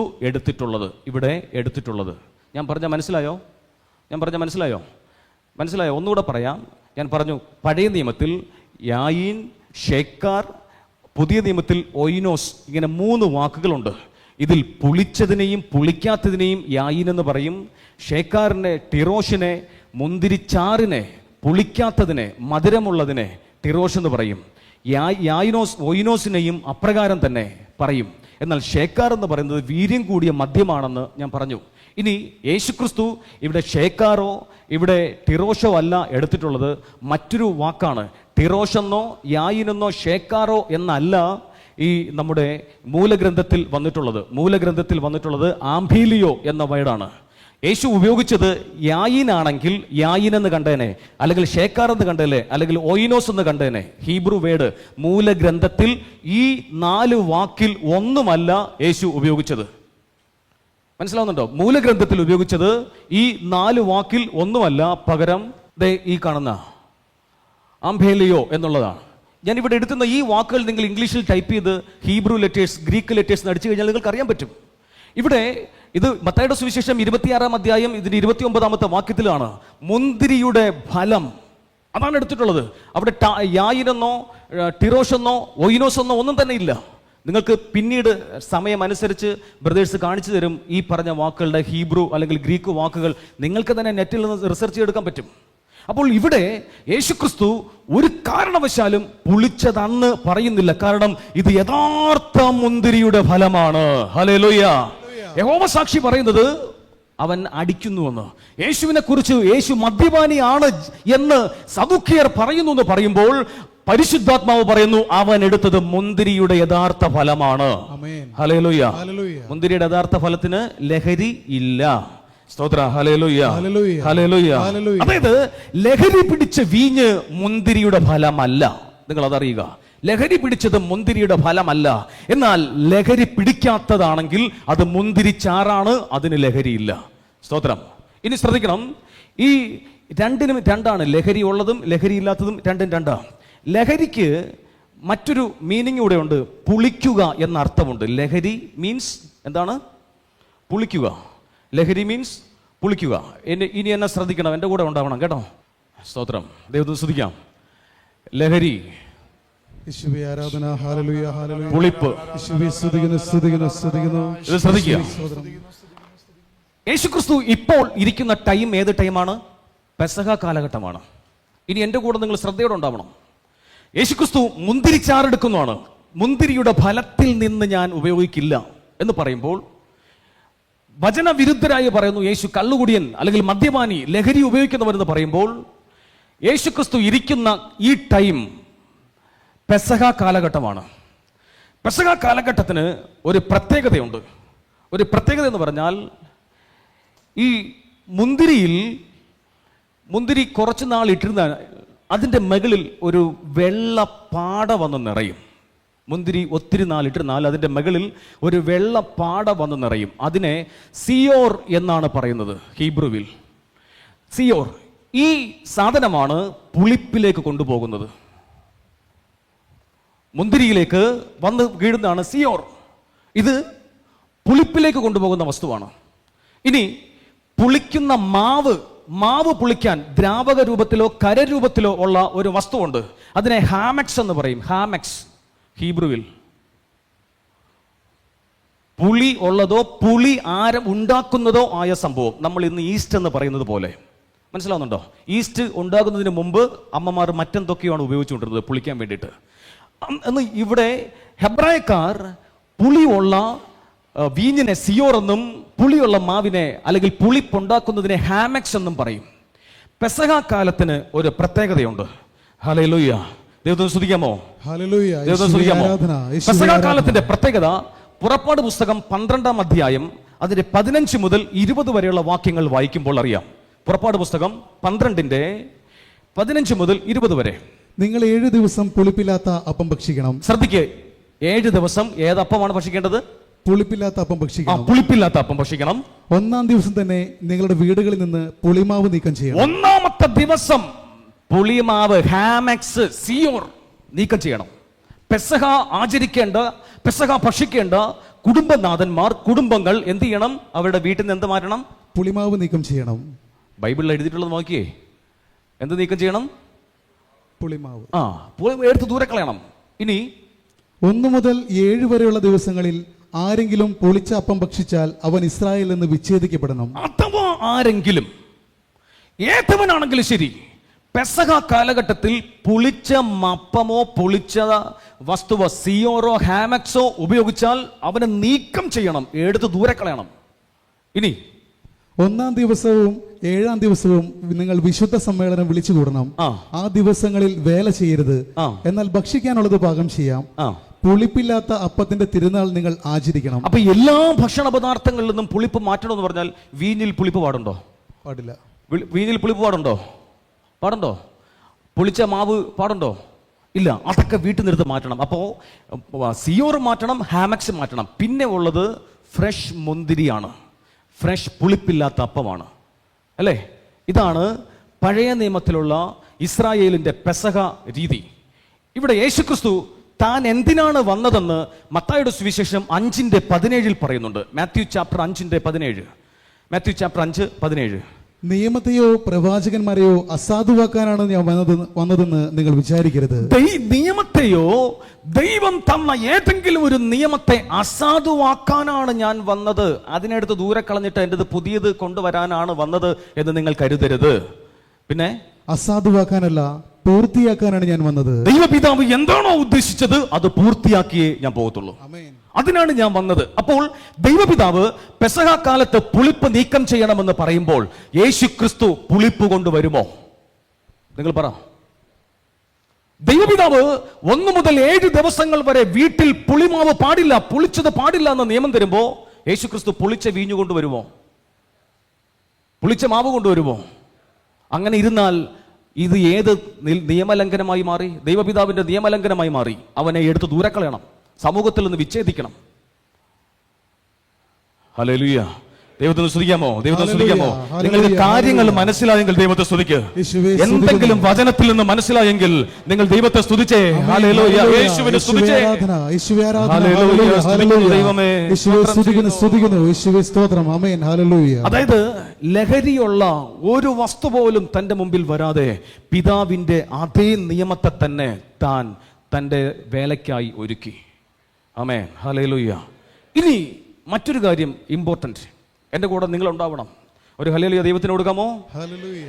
ഇവിടെ എടുത്തിട്ടുള്ളത്. ഞാൻ പറഞ്ഞ മനസ്സിലായോ? ഒന്നുകൂടെ പറയാം. ഞാൻ പറഞ്ഞു, പഴയ നിയമത്തിൽ യായീൻ, ഷേക്കാർ, പുതിയ നിയമത്തിൽ ഒയിനോസ്, ഇങ്ങനെ 3 വാക്കുകളുണ്ട്. ഇതിൽ പുളിച്ചതിനെയും പുളിക്കാത്തതിനെയും യായീൻ എന്ന് പറയും. ഷേക്കാറിനെ, ടിറോഷിനെ, മുന്തിരിച്ചാറിനെ, പുളിക്കാത്തതിനെ, മധുരമുള്ളതിനെ ടിറോഷ് എന്ന് പറയും. ഒയിനോസിനെയും അപ്രകാരം തന്നെ പറയും. എന്നാൽ ഷേക്കാർ എന്ന് പറയുന്നത് വീര്യം കൂടിയ മദ്യമാണെന്ന് ഞാൻ പറഞ്ഞു. ഇനി യേശുക്രിസ്തു ഇവിടെ ഷേക്കാറോ ഇവിടെ ടിറോഷോ അല്ല എടുത്തിട്ടുള്ളത്, മറ്റൊരു വാക്കാണ്. ടിറോഷെന്നോ യായിനെന്നോ ഷേക്കാറോ എന്നല്ല ഈ നമ്മുടെ മൂലഗ്രന്ഥത്തിൽ വന്നിട്ടുള്ളത് ആംഫീലിയോ എന്ന വേർഡാണ്. യേശു ഉപയോഗിച്ചത് യായിനാണെങ്കിൽ യായിൻ എന്ന് കണ്ടേനെ, അല്ലെങ്കിൽ ഷേക്കാർ എന്ന് കണ്ടേനെ, അല്ലെങ്കിൽ ഒയിനോസ് എന്ന് കണ്ടേനെ. ഹീബ്രു വേർഡ് മൂലഗ്രന്ഥത്തിൽ ഈ 4 വാക്കിൽ ഒന്നുമല്ല യേശു ഉപയോഗിച്ചത്. മനസ്സിലാവുന്നുണ്ടോ? മൂലഗ്രന്ഥത്തിൽ ഉപയോഗിച്ചത് ഈ 4 വാക്കിൽ ഒന്നുമല്ല, പകരം ഈ കാണുന്ന ആംഫേലിയോ എന്നുള്ളതാണ്. ഞാൻ ഇവിടെ എടുത്തുന്ന ഈ വാക്കുകൾ നിങ്ങൾ ഇംഗ്ലീഷിൽ ടൈപ്പ് ചെയ്ത് ഹീബ്രു ലെറ്റേഴ്സ്, ഗ്രീക്ക് ലെറ്റേഴ്സ് അടിച്ചു കഴിഞ്ഞാൽ നിങ്ങൾക്ക് അറിയാൻ പറ്റും. ഇവിടെ ഇത് മത്തായിയുടെ സുവിശേഷം 26-ാം അധ്യായം ഇതിന്റെ 29-ാമത്തെ വാക്യത്തിലാണ് മുന്തിരിയുടെ ഫലം, അതാണ് എടുത്തിട്ടുള്ളത്. അവിടെ യായിനെന്നോ ടിറോഷെന്നോ ഒയിനോസെന്നോ ഒന്നും തന്നെ ഇല്ല. നിങ്ങൾക്ക് പിന്നീട് സമയം അനുസരിച്ച് ബ്രദേഴ്സ് കാണിച്ചു തരും ഈ പറഞ്ഞ വാക്കുകളുടെ ഹീബ്രു അല്ലെങ്കിൽ ഗ്രീക്ക് വാക്കുകൾ. നിങ്ങൾക്ക് തന്നെ നെറ്റിൽ നിന്ന് റിസർച്ച് ചെയ്തെടുക്കാൻ പറ്റും. അപ്പോൾ ഇവിടെ യേശുക്രിസ്തു ഒരു കാരണവശാലും പുളിച്ചതന്ന് പറയുന്നില്ല. കാരണം ഇത് യഥാർത്ഥ മുന്തിരിയുടെ ഫലമാണ്. ഹല്ലേലൂയ. യഹോവ സാക്ഷി പറയുന്നത് അവൻ അടിക്കുന്നുവെന്ന്. യേശുവിനെ കുറിച്ച് യേശു മദ്യപാനിയാണ് എന്ന് സദുക്കിയർ പറയുന്നു എന്ന് പറയുമ്പോൾ പരിശുദ്ധാത്മാവ് പറയുന്നു അവൻ എടുത്തത് മുന്തിരിയുടെ യഥാർത്ഥ ഫലമാണ്. ഹല്ലേലൂയ. മുന്തിരിയുടെ യഥാർത്ഥ ഫലത്തിന് ലഹരി ഇല്ല. സ്തോത്ര. ഹല്ലേലൂയ. ഹല്ലേലൂയ. അതായത് ലഹരി പിടിച്ച വീഞ്ഞ് മുന്തിരിയുടെ ഫലമല്ല. നിങ്ങൾ അതറിയുക. ലഹരി പിടിച്ചത് മുന്തിരിയുടെ ഫലമല്ല. എന്നാൽ ലഹരി പിടിക്കാത്തതാണെങ്കിൽ അത് മുന്തിരി ചാറാണ്, അതിന് ലഹരിയില്ല. സ്തോത്രം. ഇനി ശ്രദ്ധിക്കണം, ഈ രണ്ടിനും രണ്ടാണ്. ലഹരി ഉള്ളതും ലഹരി ഇല്ലാത്തതും രണ്ടും രണ്ടാണ്. ലഹരിക്ക് മറ്റൊരു മീനിങ് കൂടെ ഉണ്ട്. പുളിക്കുക എന്ന അർത്ഥമുണ്ട്. ലഹരി മീൻസ് എന്താണ്? പുളിക്കുക. ലഹരി മീൻസ് പുളിക്കുക. ഇനി എന്നെ ശ്രദ്ധിക്കണം, എൻ്റെ കൂടെ ഉണ്ടാവണം കേട്ടോ. സ്തോത്രം. ദൈവത്തെ സ്തുതിക്കാം. ലഹരി, ആരാധന, ഹല്ലേലൂയ, ഹല്ലേലൂയ. പുളിപ്പ്, സ്തുതിക്കുന്നു. ഇത് ശ്രദ്ധിക്കുക. യേശുക്രിസ്തു ഇപ്പോൾ ഇരിക്കുന്ന ടൈം ഏത് ടൈമാണ്? പെസഹ കാലഘട്ടമാണ്. ഇനി എൻ്റെ കൂടെ നിങ്ങൾ ശ്രദ്ധയോടെ ഉണ്ടാവണം. യേശുക്രിസ്തു മുന്തിരിച്ചാറെടുക്കുന്നതാണ്. മുന്തിരിയുടെ ഫലത്തിൽ നിന്ന് ഞാൻ ഉപയോഗിക്കില്ല എന്ന് പറയുമ്പോൾ വചനവിരുദ്ധരായി പറയുന്നു യേശു കള്ളുകുടിയൻ അല്ലെങ്കിൽ മദ്യപാനി, ലഹരി ഉപയോഗിക്കുന്നവരെന്ന് പറയുമ്പോൾ യേശുക്രിസ്തു ഇരിക്കുന്ന ഈ ടൈം പെസഹ കാലഘട്ടമാണ്. പെസഹ കാലഘട്ടത്തിന് ഒരു പ്രത്യേകതയുണ്ട്. ഒരു പ്രത്യേകത എന്ന് പറഞ്ഞാൽ ഈ മുന്തിരി കുറച്ച് നാൾ ഇട്ടിരുന്ന അതിൻ്റെ മുകളിൽ ഒരു വെള്ളപ്പാട വന്ന് നിറയും. മുന്തിരി ഒത്തിരി നാൾ ഇട്ടിരുന്നാൽ അതിൻ്റെ മുകളിൽ ഒരു വെള്ളപ്പാട വന്ന് നിറയും. അതിനെ സിയോർ എന്നാണ് പറയുന്നത് ഹീബ്രുവിൽ. സിയോർ ഈ സാധനമാണ് പുളിപ്പിലേക്ക് കൊണ്ടുപോകുന്നത്. മുന്തിരിയിലേക്ക് വന്ന് വീഴുന്നതാണ് സിയോർ. ഇത് പുളിപ്പിലേക്ക് കൊണ്ടുപോകുന്ന വസ്തുവാണ്. ഇനി പുളിക്കുന്ന മാവ് പുളിക്കാൻ ദ്രാവക രൂപത്തിലോ കരരൂപത്തിലോ ഉള്ള ഒരു വസ്തുവുണ്ട്. അതിനെ ഹാമക്സ് എന്ന് പറയും. ഹാമക്സ് ഹീബ്രുവിൽ. പുളി ഉള്ളതോ പുളി ആരം ഉണ്ടാക്കുന്നതോ ആയ സംഭവം. നമ്മൾ ഇന്ന് ഈസ്റ്റ് എന്ന് പറയുന്നത് പോലെ. മനസ്സിലാവുന്നുണ്ടോ? ഈസ്റ്റ് ഉണ്ടാകുന്നതിന് മുമ്പ് അമ്മമാർ മറ്റെന്തൊക്കെയാണ് ഉപയോഗിച്ചുകൊണ്ടിരുന്നത് പുളിക്കാൻ വേണ്ടിയിട്ട്. എന്ന് ഇവിടെ ഹെബ്രായക്കാർ പുളിയുള്ള വീഞ്ഞിനെ സിയോർ എന്നും പുളിയുള്ള മാവിനെ അല്ലെങ്കിൽ പുളിപ്പുണ്ടാക്കുന്നതിനെ ഹാമക്സ് എന്നും പറയും. പെസഹ കാലത്തിന് ഒരു പ്രത്യേകതയുണ്ട്. ഹല്ലേലൂയ. ദൈവത്തെ സ്തുതിക്കാമോ? ദൈവത്തെ സ്തുതിക്കാമോ? പെസഹ കാലത്തിന്റെ പ്രത്യേകത പുറപ്പാട് പുസ്തകം 12-ാം അധ്യായം അതിന്റെ 15 മുതൽ 20 വരെയുള്ള വാക്യങ്ങൾ വായിക്കുമ്പോൾ അറിയാം. പുറപ്പാട് പുസ്തകം 12-ന്റെ 15 മുതൽ 20 വരെ. നിങ്ങൾ 7 ദിവസം പുളിപ്പില്ലാത്ത അപ്പം ഭക്ഷിക്കണം. ശ്രദ്ധിക്ക്, 7 ദിവസം ഏതപ്പമാണ് ഭക്ഷിക്കേണ്ടത്? പുളിപ്പില്ലാത്ത അപ്പം ഭക്ഷിക്കണം. പുളിപ്പില്ലാത്ത അപ്പം ഭക്ഷിക്കണം. 1-ാം ദിവസം തന്നെ നിങ്ങളുടെ വീടുകളിൽ നിന്ന് പുളിമാവ് നീക്കം ചെയ്യണം. 1-ാമത്തെ ദിവസം പുളിമാവ് ഹാമക്സ് സിയോർ നീക്കം ചെയ്യണം. പെസഹ ആചരിക്കേണ്ട, പെസഹ ഭക്ഷിക്കേണ്ട കുടുംബങ്ങൾ എന്ത് ചെയ്യണം? അവരുടെ വീട്ടിൽ നിന്ന് എന്ത് മാറ്റണം? പുളിമാവ് നീക്കം ചെയ്യണം. ബൈബിളിൽ എഴുതിയിട്ടുള്ളത് നോക്കിയേ. എന്ത് നീക്കം ചെയ്യണം? പുളിമാവ്. എടുത്ത് ദൂരെ കളയണം. ഇനി 1 മുതൽ 7 വരെയുള്ള ദിവസങ്ങളിൽ ആരെങ്കിലും പുളിച്ച അപ്പം ഭക്ഷിച്ചാൽ അവൻ ഇസ്രായേലിൽ നിന്ന് വിച്ഛേദിക്കപ്പെടണം. അഥവാ ആരെങ്കിലും, ഏതവനാണെങ്കിലും ശരി, പെസഹ കാലഘട്ടത്തിൽ പുളിച്ച മപ്പമോ പുളിച്ച വസ്തുവോ സിയോറോ ഹാമക്സോ ഉപയോഗിച്ചാൽ അവനെ നീക്കം ചെയ്യണം, എടുത്ത് ദൂരെ കളയണം. ഇനി 1-ാം ദിവസവും 7-ാം ദിവസവും നിങ്ങൾ വിശുദ്ധ സമ്മേളനം വിളിച്ചു കൂടണം. ആ ദിവസങ്ങളിൽ വേല ചെയ്യരുത്, എന്നാൽ ഭക്ഷിക്കാനുള്ളത് പാകം ചെയ്യാം. പുളിപ്പില്ലാത്ത അപ്പത്തിന്റെ തിരുനാൾ നിങ്ങൾ ആചരിക്കണം. അപ്പൊ എല്ലാ ഭക്ഷണ പദാർത്ഥങ്ങളിൽ നിന്നും പുളിപ്പ് മാറ്റണമെന്ന് പറഞ്ഞാൽ വീഞ്ഞിൽ പുളിപ്പ് പാടുണ്ടോ? പാടില്ല. വീഞ്ഞിൽ പുളിപ്പ് പാടുണ്ടോ? പുളിച്ച മാവ് പാടുണ്ടോ? ഇല്ല. അതൊക്കെ വീട്ടിൽ നിർത്ത് മാറ്റണം. അപ്പോ സിയോർ മാറ്റണം, ഹാമക്സ് മാറ്റണം. പിന്നെ ഉള്ളത് ഫ്രഷ് മുന്തിരിയാണ്. ഫ്രഷ് പുളിപ്പില്ലാത്ത അപ്പമാണ്. അല്ലേ? ഇതാണ് പഴയ നിയമത്തിലുള്ള ഇസ്രായേലിന്റെ പെസഹ രീതി. ഇവിടെ യേശുക്രിസ്തു താൻ എന്തിനാണ് വന്നതെന്ന് മത്തായിയുടെ സുവിശേഷം 5:17 പറയുന്നുണ്ട്. Matthew chapter 5:17. Matthew chapter 5:17. നിയമത്തെയോ പ്രവാചകന്മാരെയോ അസാധുവാക്കാനാണ് ഞാൻ വന്നതെന്ന് നിങ്ങൾ വിചാരിക്കരുത്. നിയമത്തെയോ ദൈവം തന്ന ഏതെങ്കിലും ഒരു നിയമത്തെ അസാധുവാക്കാനാണ് ഞാൻ വന്നത്, അതിനെടുത്ത് ദൂരെ കളഞ്ഞിട്ട് എൻ്റെ പുതിയത് കൊണ്ടുവരാനാണ് വന്നത് എന്ന് നിങ്ങൾ കരുതരുത്. പിന്നെ അസാധുവാക്കാനല്ല, പൂർത്തിയാക്കാനാണ് ഞാൻ വന്നത്. ദൈവപിതാവ് എന്താണോ ഉദ്ദേശിച്ചത് അത് പൂർത്തിയാക്കിയേ ഞാൻ പോകത്തുള്ളൂ. അതിനാണ് ഞാൻ വന്നത്. അപ്പോൾ ദൈവപിതാവ് പെസഹ കാലത്ത് പുളിപ്പ് നീക്കം ചെയ്യണമെന്ന് പറയുമ്പോൾ യേശുക്രിസ്തു പുളിപ്പ് കൊണ്ടുവരുമോ? നിങ്ങൾ പറ. ദൈവപിതാവ് 1 മുതൽ 7 ദിവസങ്ങൾ വരെ വീട്ടിൽ പുളിമാവ് പാടില്ല, പുളിച്ചത് പാടില്ല എന്ന നിയമം തരുമ്പോ യേശുക്രിസ്തു പുളിച്ച വീഞ്ഞു കൊണ്ടുവരുമോ? പുളിച്ച മാവ് കൊണ്ടുവരുമോ? അങ്ങനെ ഇരുന്നാൽ ഇത് ഏത് നിയമലംഘനമായി മാറി? ദൈവപിതാവിന്റെ നിയമലംഘനമായി മാറി. അവനെ എടുത്ത് ദൂരെ കളയണം, സമൂഹത്തിൽ നിന്ന് വിച്ഛേദിക്കണം. ഹല്ലേലൂയ. ദൈവത്തെ സ്തുതിക്കാമോ? ദൈവത്തെ സ്തുതിക്കാമോ? നിങ്ങൾക്ക് കാര്യങ്ങൾ മനസ്സിലായെങ്കിൽ ദൈവത്തെ സ്തുതിക്ക്. എന്തെങ്കിലും വചനത്തിൽ നിന്ന് മനസ്സിലായെങ്കിൽ നിങ്ങൾ ദൈവത്തെ സ്തുതിച്ചേ. ഹല്ലേലൂയ. യേശുവിനെ സ്തുതിച്ചേ. ദൈവമേ സ്തുതിക്കുന്നു. യേശുവേ സ്തോത്രം. ആമേൻ. ഹല്ലേലൂയ. അതായത് ലഹരിയുള്ള ഒരു വസ്തു പോലും തന്റെ മുമ്പിൽ വരാതെ പിതാവിന്റെ അതേ നിയമത്തെ തന്നെ താൻ തന്റെ വേലയ്ക്കായി ഒരുക്കി. ആമേൻ. ഹല്ലേലൂയ. ഇനി മറ്റൊരു കാര്യം ഇമ്പോർട്ടന്റ്, എൻ്റെ കൂടെ നിങ്ങൾ ഉണ്ടാവണം. ഒരു ഹല്ലേലൂയ ദൈവത്തിന് കൊടുക്കാമോ? ഹല്ലേലൂയ.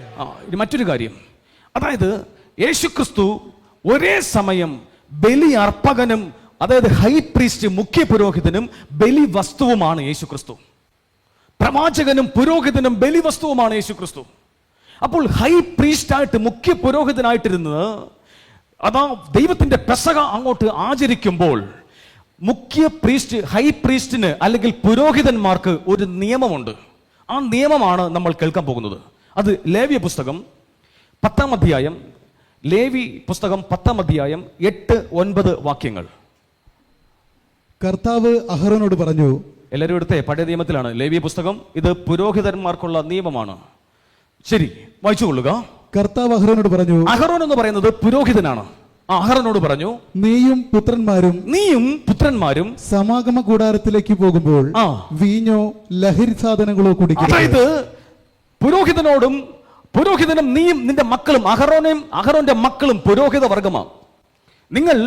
ഇനി മറ്റൊരു കാര്യം, അതായത് യേശുക്രിസ്തു ഒരേ സമയം ബലി അർപ്പകനും, അതായത് ഹൈ പ്രീസ്റ്റ് മുഖ്യ പുരോഹിതനും ബലി വസ്തുവുമാണ് യേശുക്രിസ്തു. പ്രവാചകനും പുരോഹിതനും ബലി വസ്തുവുമാണ് യേശുക്രിസ്തു. അപ്പോൾ ഹൈ പ്രീസ്റ്റായിട്ട് മുഖ്യ പുരോഹിതനായിട്ടിരുന്നത്, അതാ ദൈവത്തിന്റെ പെസഹ അങ്ങോട്ട് ആചരിക്കുമ്പോൾ മുഖ്യ പ്രീസ്റ്റ്, ഹൈ പ്രീസ്റ്റിന് അല്ലെങ്കിൽ പുരോഹിതന്മാർക്ക് ഒരു നിയമമുണ്ട്. ആ നിയമമാണ് നമ്മൾ കേൾക്കാൻ പോകുന്നത്. അത് ലേവ്യ പുസ്തകം 10-ാം അധ്യായം, ലേവി പുസ്തകം 10-ാം അധ്യായം 8-9 വാക്യങ്ങൾ. കർത്താവ് അഹരോനോട് പറഞ്ഞു. എല്ലാവരും എടുത്തേ, പഴയ നിയമത്തിലാണ് ലേവ്യ പുസ്തകം. ഇത് പുരോഹിതന്മാർക്കുള്ള നിയമമാണ്. ശരി, വായിച്ചുകൊള്ളുക. കർത്താവ് അഹരോനോട് പറഞ്ഞു. അഹരോൻ എന്ന് പറയുന്നത് പുരോഹിതനാണ്. അഹരോനോട് പറഞ്ഞു, നീയും പുത്രന്മാരും സമാഗമ കൂടാരത്തിലേക്ക് പോകുമ്പോൾ വീഞ്ഞോ ലഹരി സാധനങ്ങളോ കുടിക്കരുത്. അതായത് പുരോഹിതനും നീയും നിന്റെ മക്കളും, അഹരോന്റെ മക്കളും പുരോഹിത വർഗമാണ്. നിങ്ങൾ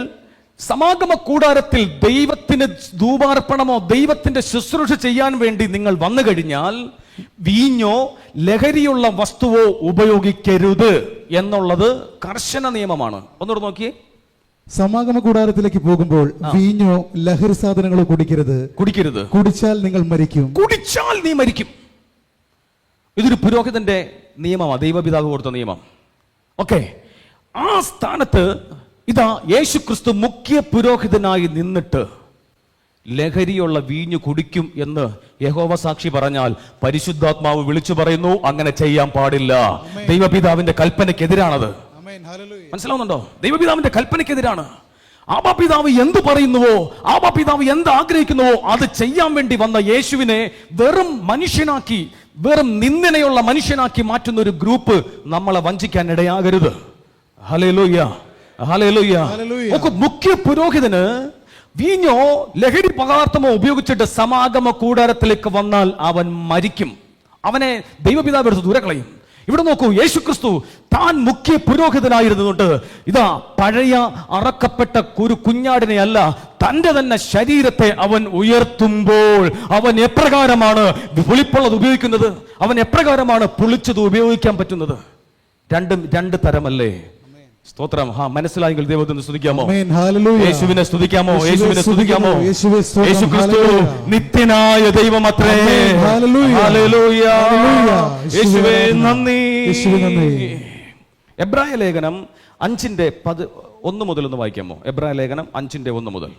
സമാഗമ കൂടാരത്തിൽ ദൈവത്തിന് ധൂപാർപ്പണമോ ദൈവത്തിന്റെ ശുശ്രൂഷ ചെയ്യാൻ വേണ്ടി നിങ്ങൾ വന്നു കഴിഞ്ഞാൽ വീഞ്ഞോ ലഹരിയുള്ള വസ്തുവോ ഉപയോഗിക്കരുത് എന്നുള്ളത് കർശന നിയമമാണ്. ഒന്നുകൂടെ നോക്കിയേ. സമാഗമ കൂടാരത്തിലേക്ക് പോകുമ്പോൾ വീഞ്ഞോ ലഹരി സാധനങ്ങളോ കുടിക്കരുത്. കുടിച്ചാൽ നിങ്ങൾ മരിക്കും. നീ മരിക്കും. ഇതൊരു പുരോഹിതന്റെ നിയമമാണ്, ദൈവപിതാവ് കൊടുത്ത നിയമം. ഓക്കെ, ആ സ്ഥാനത്ത് ഇതാ യേശുക്രിസ്തു മുഖ്യ പുരോഹിതനായി നിന്നിട്ട് ലഹരിയുള്ള വീഞ്ഞു കുടിക്കും എന്ന് യഹോവ സാക്ഷി പറഞ്ഞാൽ പരിശുദ്ധാത്മാവ് വിളിച്ചു പറയുന്നു, അങ്ങനെ ചെയ്യാൻ പാടില്ല. ദൈവപിതാവിന്റെ കൽപ്പനയ്ക്കെതിരാണത്. മനസ്സിലാവുന്നുണ്ടോ? ദൈവപിതാവിന്റെ കൽപ്പനയ്ക്കെതിരാണ്. ആബാപിതാവ് എന്ത് പറയുന്നുവോ, ആബാപിതാവ് എന്ത് ആഗ്രഹിക്കുന്നുവോ അത് ചെയ്യാൻ വേണ്ടി വന്ന യേശുവിനെ വെറും മനുഷ്യനാക്കി, വെറും നിന്ദനയുള്ള മനുഷ്യനാക്കി മാറ്റുന്ന ഒരു ഗ്രൂപ്പ് നമ്മളെ വഞ്ചിക്കാൻ ഇടയാകരുത്. Hallelujah, hallelujah. മുഖ്യ പുരോഹിതന് വീഞ്ഞോ ലഹരി പദാർത്ഥമോ ഉപയോഗിച്ചിട്ട് സമാഗമ കൂടാരത്തിലേക്ക് വന്നാൽ അവൻ മരിക്കും. അവനെ ദൈവപിതാവ് എടുത്ത് ദൂരെ കളയും. ഇവിടെ നോക്കൂ, യേശുക്രിസ്തു താൻ മുഖ്യ പുരോഹിതനായിരുന്നുകൊണ്ട് ഇതാ പഴയ അറക്കപ്പെട്ട ഒരു കുഞ്ഞാടിനെ അല്ല, തന്റെ തന്നെ ശരീരത്തെ അവൻ ഉയർത്തുമ്പോൾ അവൻ എപ്രകാരമാണ് പുളിപ്പുള്ളത് ഉപയോഗിക്കുന്നത്, അവൻ എപ്രകാരമാണ് പുളിച്ചത് ഉപയോഗിക്കാൻ പറ്റുന്നത്? രണ്ടും രണ്ട് തരമല്ലേ? സ്തോത്രം. മനസ്സിലായെങ്കിൽ ദൈവത്തിന് സ്തുതിക്കാമോ? യേശുവിനെ സ്തുതിക്കാമോ? യേശുവിനെ സ്തുതിക്കാമോ? യേശുക്രിസ്തു നിത്യനായ ദൈവമത്രേ. ഹല്ലേലൂയ, യേശുവേ നന്ദി. എബ്രായ ലേഖനം 5:1 മുതൽ ഒന്ന് വായിക്കാമോ? എബ്രായ ലേഖനം 5:1 മുതൽ.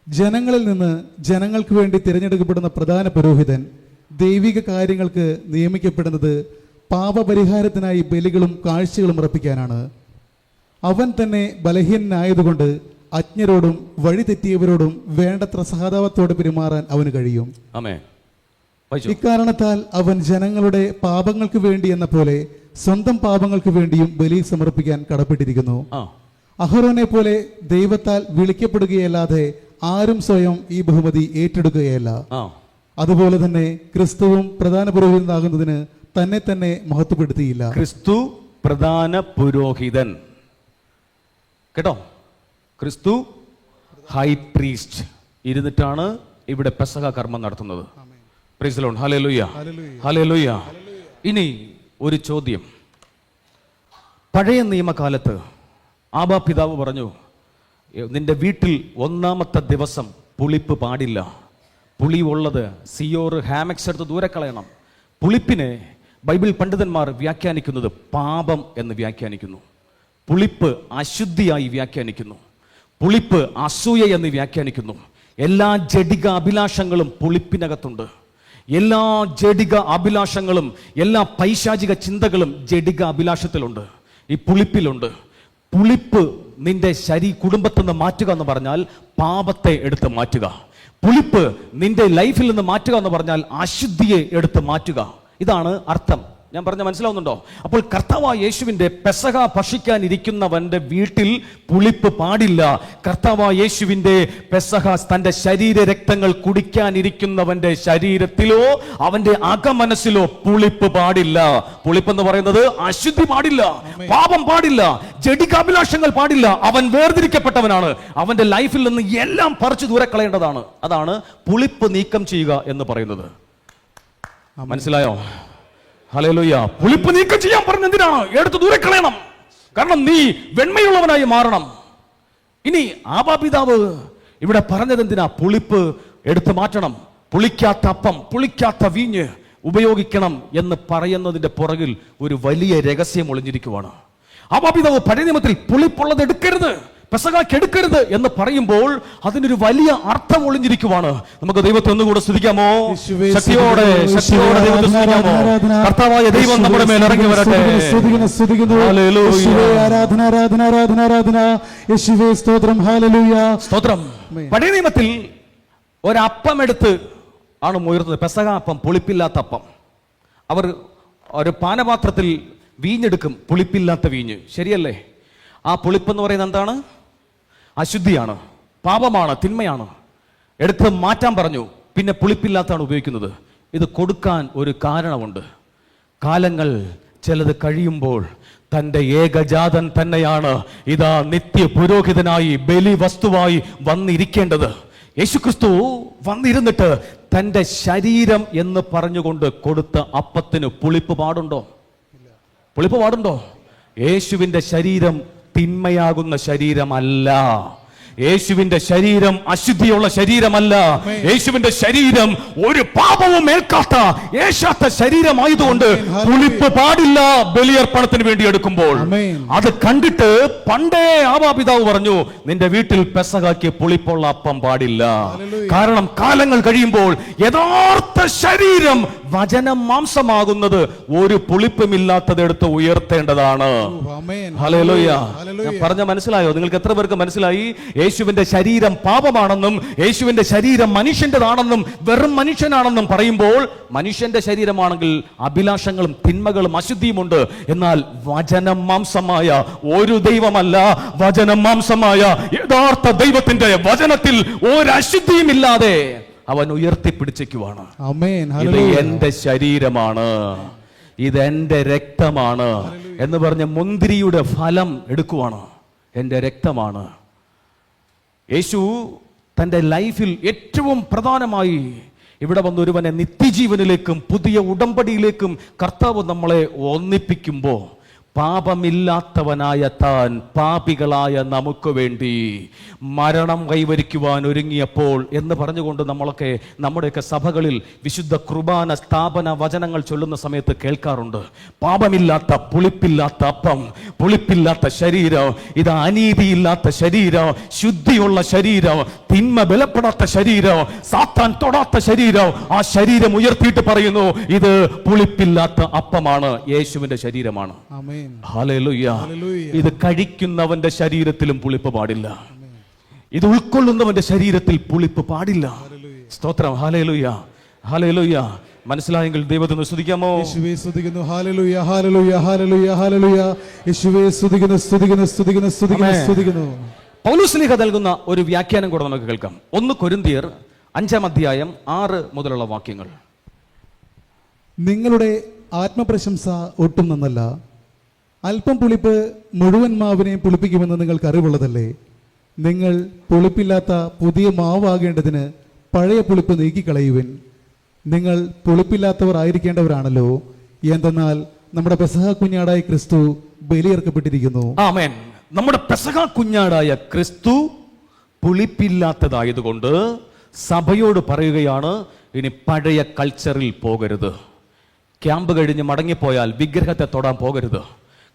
ജനങ്ങളിൽ നിന്ന് ജനങ്ങൾക്ക് വേണ്ടി തിരഞ്ഞെടുക്കപ്പെടുന്ന പ്രധാന പുരോഹിതൻ ദൈവിക കാര്യങ്ങൾക്ക് നിയമിക്കപ്പെടുന്നത് പാപപരിഹാരത്തിനായി ബലികളും കാഴ്ചകളും അർപ്പിക്കാനാണ്. അവൻ തന്നെ ബലഹീനനായതുകൊണ്ട് അജ്ഞരോടും വഴിതെറ്റിയവരോടും വേണ്ടത്ര സഹതാപത്തോടെ പെരുമാറാൻ അവന് കഴിയും. ഇക്കാരണത്താൽ അവൻ ജനങ്ങളുടെ പാപങ്ങൾക്ക് വേണ്ടി എന്ന പോലെ സ്വന്തം പാപങ്ങൾക്ക് വേണ്ടിയും ബലി സമർപ്പിക്കാൻ കടപ്പെട്ടിരിക്കുന്നു. അഹരോനെ പോലെ ദൈവത്താൽ വിളിക്കപ്പെടുകയല്ലാതെ ആരും സ്വയം ഈ ബഹുമതി ഏറ്റെടുക്കുകയല്ല. അതുപോലെ തന്നെ ക്രിസ്തുവും പ്രധാന പുരോഹിതനാകുന്നതിന് തന്നെ തന്നെ മഹത്വപ്പെടുത്തിയില്ല. ക്രിസ്തു പ്രധാന പുരോഹിതൻ, കേട്ടോ, ക്രിസ്തു ഹൈ പ്രീസ്റ്റ് ഇരുന്നിട്ടാണ് ഇവിടെ പെസഹ കർമ്മം നടത്തുന്നത്. Price the lord. Hallelujah, hallelujah. ഇനി ഒരു ചോദ്യം. പഴയ നിയമകാലത്ത് ആബാ പിതാവ് പറഞ്ഞു, നിന്റെ വീട്ടിൽ 1-ാമത്തെ ദിവസം പുളിപ്പ് പാടില്ല. പുളി ഉള്ളത് സിയോർ ഹാമക്സ് എടുത്ത് ദൂരെ കളയണം. പുളിപ്പിനെ ബൈബിൾ പണ്ഡിതന്മാർ വ്യാഖ്യാനിക്കുന്നത് പാപം എന്ന് വ്യാഖ്യാനിക്കുന്നു. പുളിപ്പ് അശുദ്ധിയായി വ്യാഖ്യാനിക്കുന്നു. പുളിപ്പ് അസൂയ എന്ന് വ്യാഖ്യാനിക്കുന്നു. എല്ലാ ജഡിക അഭിലാഷങ്ങളും പുളിപ്പിനകത്തുണ്ട്. എല്ലാ ജഡിക അഭിലാഷങ്ങളും, എല്ലാ പൈശാചിക ചിന്തകളും ജഡിക അഭിലാഷത്തിലുണ്ട്, ഈ പുളിപ്പിലുണ്ട്. പുളിപ്പ് നിന്റെ കുടുംബത്തിൽ നിന്ന് മാറ്റുക എന്ന് പറഞ്ഞാൽ പാപത്തെ എടുത്ത് മാറ്റുക. പുളിപ്പ് നിന്റെ ലൈഫിൽ നിന്ന് മാറ്റുക എന്ന് പറഞ്ഞാൽ അശുദ്ധിയെ എടുത്ത് മാറ്റുക. ഇതാണ് അർത്ഥം. ഞാൻ പറഞ്ഞ മനസ്സിലാവുന്നുണ്ടോ? അപ്പോൾ കർത്താവായ യേശുവിന്റെ പെസഹ ഭക്ഷിക്കാനിരിക്കുന്നവന്റെ വീട്ടിൽ പുളിപ്പ് പാടില്ല. കർത്താവായ യേശുവിന്റെ പെസഹ തന്റെ ശരീര രക്തങ്ങൾ കുടിക്കാനിരിക്കുന്നവന്റെ ശരീരത്തിലോ അവന്റെ അകമനസ്സിലോ പുളിപ്പ് പാടില്ല. പുളിപ്പ് എന്ന് പറയുന്നത് അശുദ്ധി പാടില്ല, പാപം പാടില്ല, ജഡികാഭിലാഷങ്ങൾ പാടില്ല. അവൻ വേർതിരിക്കപ്പെട്ടവനാണ്. അവന്റെ ലൈഫിൽ നിന്ന് എല്ലാം പറിച്ചു ദൂരെ കളയേണ്ടതാണ്. അതാണ് പുളിപ്പ് നീക്കം ചെയ്യുക എന്ന് പറയുന്നത്. മനസ്സിലായോ? ഹല്ലേലൂയ. പുളിപ്പ് നീക്കം ചെയ്യാൻ പറഞ്ഞ എന്തിനാണ്? എടുത്ത് ദൂരെ കളയണം. കാരണം നീ വെണ്മയുള്ളവനായി മാറണം. ഇനി ആബാപിതാവ് ഇവിടെ പറഞ്ഞത് എന്തിനാ? പുളിപ്പ് എടുത്തു മാറ്റണം, പുളിക്കാത്ത അപ്പം, പുളിക്കാത്ത വീഞ്ഞ് ഉപയോഗിക്കണം എന്ന് പറയുന്നതിന്റെ പുറകിൽ ഒരു വലിയ രഹസ്യം ഒളിഞ്ഞിരിക്കുവാണ്. ആബാപിതാവ് പഴയ നിയമത്തിൽ പുളിപ്പുള്ളത് എടുക്കരുത്, പെസഹാക്ക് എടുക്കരുത് എന്ന് പറയുമ്പോൾ അതിനൊരു വലിയ അർത്ഥം ഒളിഞ്ഞിരിക്കുവാണ്. നമുക്ക് ദൈവത്തെ ഒന്നുകൂടെ സ്തുതിക്കാമോ? ശക്തിയോടെ ദൈവത്തെ സ്തുതിക്കാമോ? കർത്താവായ ദൈവം നമ്മുടെ മേൽ ഇറങ്ങി വരട്ടെ. സ്തോത്രം. പഴയ നിയമത്തിൽ ഒരപ്പം എടുത്ത് ആണ് ഉയർത്തുന്നത്, പെസഹ അപ്പം, പുളിപ്പില്ലാത്ത അപ്പം. അവർ ഒരു പാനപാത്രത്തിൽ വീഞ്ഞെടുക്കും, പുളിപ്പില്ലാത്ത വീഞ്ഞ്. ശരിയല്ലേ? ആ പുളിപ്പെന്ന് പറയുന്നത് എന്താണ്? അശുദ്ധിയാണ്, പാപമാണ്, തിന്മയാണ്. എടുത്ത് മാറ്റാൻ പറഞ്ഞു. പിന്നെ പുളിപ്പില്ലാത്താണ് ഉപയോഗിക്കുന്നത്. ഇത് കൊടുക്കാൻ ഒരു കാരണമുണ്ട്. കാലങ്ങൾ ചിലത് കഴിയുമ്പോൾ തൻ്റെ ഏകജാതൻ തന്നെയാണ് ഇതാ നിത്യ പുരോഹിതനായി ബലി വസ്തുവായി വന്നിരിക്കേണ്ടത്. യേശുക്രിസ്തു വന്നിരുന്നിട്ട് തൻ്റെ ശരീരം എന്ന് പറഞ്ഞുകൊണ്ട് കൊടുത്ത അപ്പത്തിന് പുളിപ്പ് പാടുണ്ടോ? പുളിപ്പ് പാടുണ്ടോ? യേശുവിൻ്റെ ശരീരം തിന്മയാകുന്ന ശരീരമല്ല. യേശുവിന്റെ ശരീരം അശുദ്ധിയുള്ള ശരീരമല്ല. യേശുവിന്റെ ശരീരം ഒരു പാപവും ഏൽക്കാത്ത ഏശാത്ത ശരീരമായതുകൊണ്ട് പുളിപ്പ് പാടില്ല ബലിയർപ്പണത്തിന് വേണ്ടി എടുക്കുമ്പോൾ. അത് കണ്ടിട്ട് പണ്ടേ ആബാപിതാവ് പറഞ്ഞു, നിന്റെ വീട്ടിൽ പെസഹാക്ക് പുളിപ്പുള്ള അപ്പം പാടില്ല. കാരണം കാലങ്ങൾ കഴിയുമ്പോൾ യഥാർത്ഥ ശരീരം വചനം മാംസമാകുന്നത് ഒരു പുളിപ്പുമില്ലാത്തത് എടുത്ത് ഉയർത്തേണ്ടതാണ്. ഹല്ലേലൂയ. ഞാൻ പറഞ്ഞ മനസ്സിലായോ? നിങ്ങൾക്ക് എത്ര പേർക്ക് മനസ്സിലായി? യേശുവിന്റെ ശരീരം പാപമാണെന്നും യേശുവിന്റെ ശരീരം മനുഷ്യന്റേതാണെന്നും വെറും മനുഷ്യനാണെന്നും പറയുമ്പോൾ, മനുഷ്യന്റെ ശരീരമാണെങ്കിൽ അഭിലാഷങ്ങളും തിന്മകളും അശുദ്ധിയുമുണ്ട്. എന്നാൽ വചനം മാംസമായ ഒരു ദൈവമല്ല, വചനം മാംസമായ യഥാർത്ഥ ദൈവത്തിന്റെ വചനത്തിൽ ഒരു അശുദ്ധിയും ഇല്ലാതെ അവൻ ഉയർത്തിപ്പിടിച്ചേക്കുവാണ്. ഇത് എന്റെ ശരീരമാണ്, ഇത് എന്റെ രക്തമാണ് എന്ന് പറഞ്ഞ മുന്തിരിയുടെ ഫലം എടുക്കുവാണ്. എന്റെ രക്തമാണ്. യേശു തൻ്റെ ലൈഫിൽ ഏറ്റവും പ്രധാനമായി ഇവിടെ വന്ന് ഒരുവനെ നിത്യജീവനിലേക്കും പുതിയ ഉടമ്പടിയിലേക്കും കർത്താവ് നമ്മളെ ഒന്നിപ്പിക്കുമ്പോൾ, പാപമില്ലാത്തവനായ താൻ പാപികളായ നമുക്ക് വേണ്ടി മരണം കൈവരിക്കുവാൻ ഒരുങ്ങിയപ്പോൾ എന്ന് പറഞ്ഞുകൊണ്ട് നമ്മളൊക്കെ നമ്മുടെയൊക്കെ സഭകളിൽ വിശുദ്ധ കുർബാന സ്ഥാപന വചനങ്ങൾ ചൊല്ലുന്ന സമയത്ത് കേൾക്കാറുണ്ട്. പാപമില്ലാത്ത പുളിപ്പില്ലാത്ത അപ്പം, പുളിപ്പില്ലാത്ത ശരീരം, ഇത് അനീതിയില്ലാത്ത ശരീരം, ശുദ്ധിയുള്ള ശരീരം, തിന്മ ബലപ്പെടാത്ത ശരീരം, സാത്താൻ തൊടാത്ത ശരീരം. ആ ശരീരം ഉയർത്തിയിട്ട് പറയുന്നു, ഇത് പുളിപ്പില്ലാത്ത അപ്പമാണ്, യേശുവിന്റെ ശരീരമാണ്. ഹല്ലേലൂയ. ഇത് കഴിക്കുന്നവന്റെ ശരീരത്തിലും പുളിപ്പ് പാടില്ല. ഇത് ഉൾക്കൊള്ളുന്നവന്റെ ശരീരത്തിൽ പുളിപ്പ് പാടില്ല. സ്തോത്രം. Hallelujah, hallelujah. മനസ്സിലായെങ്കിൽ ദൈവത്തെ സ്തുതിക്കാമോ? യേശുവേ സ്തുതിക്കുന്നു. Hallelujah, hallelujah, hallelujah, hallelujah. യേശുവേ സ്തുതിക്കുന്നു, സ്തുതിക്കുന്നു, സ്തുതിക്കുന്നു, സ്തുതിക്കുന്നു, സ്തുതിക്കുന്നു. പൗലോസ് ശ്ലീഹ നൽകുന്ന ഒരു വ്യാഖ്യാനം കൂടെ നമുക്ക് കേൾക്കാം. 1 കൊരിന്ത്യർ 5-ാം അധ്യായം 6 മുതലുള്ള വാക്യങ്ങൾ. നിങ്ങളുടെ ആത്മപ്രശംസ ഒട്ടും നന്നല്ല. അല്പം പുളിപ്പ് മുഴുവൻ മാവിനെയും പുളിപ്പിക്കുമെന്ന് നിങ്ങൾക്ക് അറിവുള്ളതല്ലേ? നിങ്ങൾ പുളിപ്പില്ലാത്ത പുതിയ മാവാകേണ്ടതിന് പഴയ പുളിപ്പ് നീക്കിക്കളയുവിൻ. നിങ്ങൾ പുളിപ്പില്ലാത്തവർ ആയിരിക്കേണ്ടവരാണല്ലോ. എന്തെന്നാൽ നമ്മുടെ പെസഹ കുഞ്ഞാടായ ക്രിസ്തു ബലിയർക്കപ്പെട്ടിരിക്കുന്നു. ആമേൻ. നമ്മുടെ പെസഹ കുഞ്ഞാടായ ക്രിസ്തു പുളിപ്പില്ലാത്തതായതുകൊണ്ട് സഭയോട് പറയുകയാണ്, ഇനി പഴയ കൾച്ചറിൽ പോകരുത്. ക്യാമ്പ് കഴിഞ്ഞ് മടങ്ങിപ്പോയാൽ വിഗ്രഹത്തെ തൊടാൻ പോകരുത്.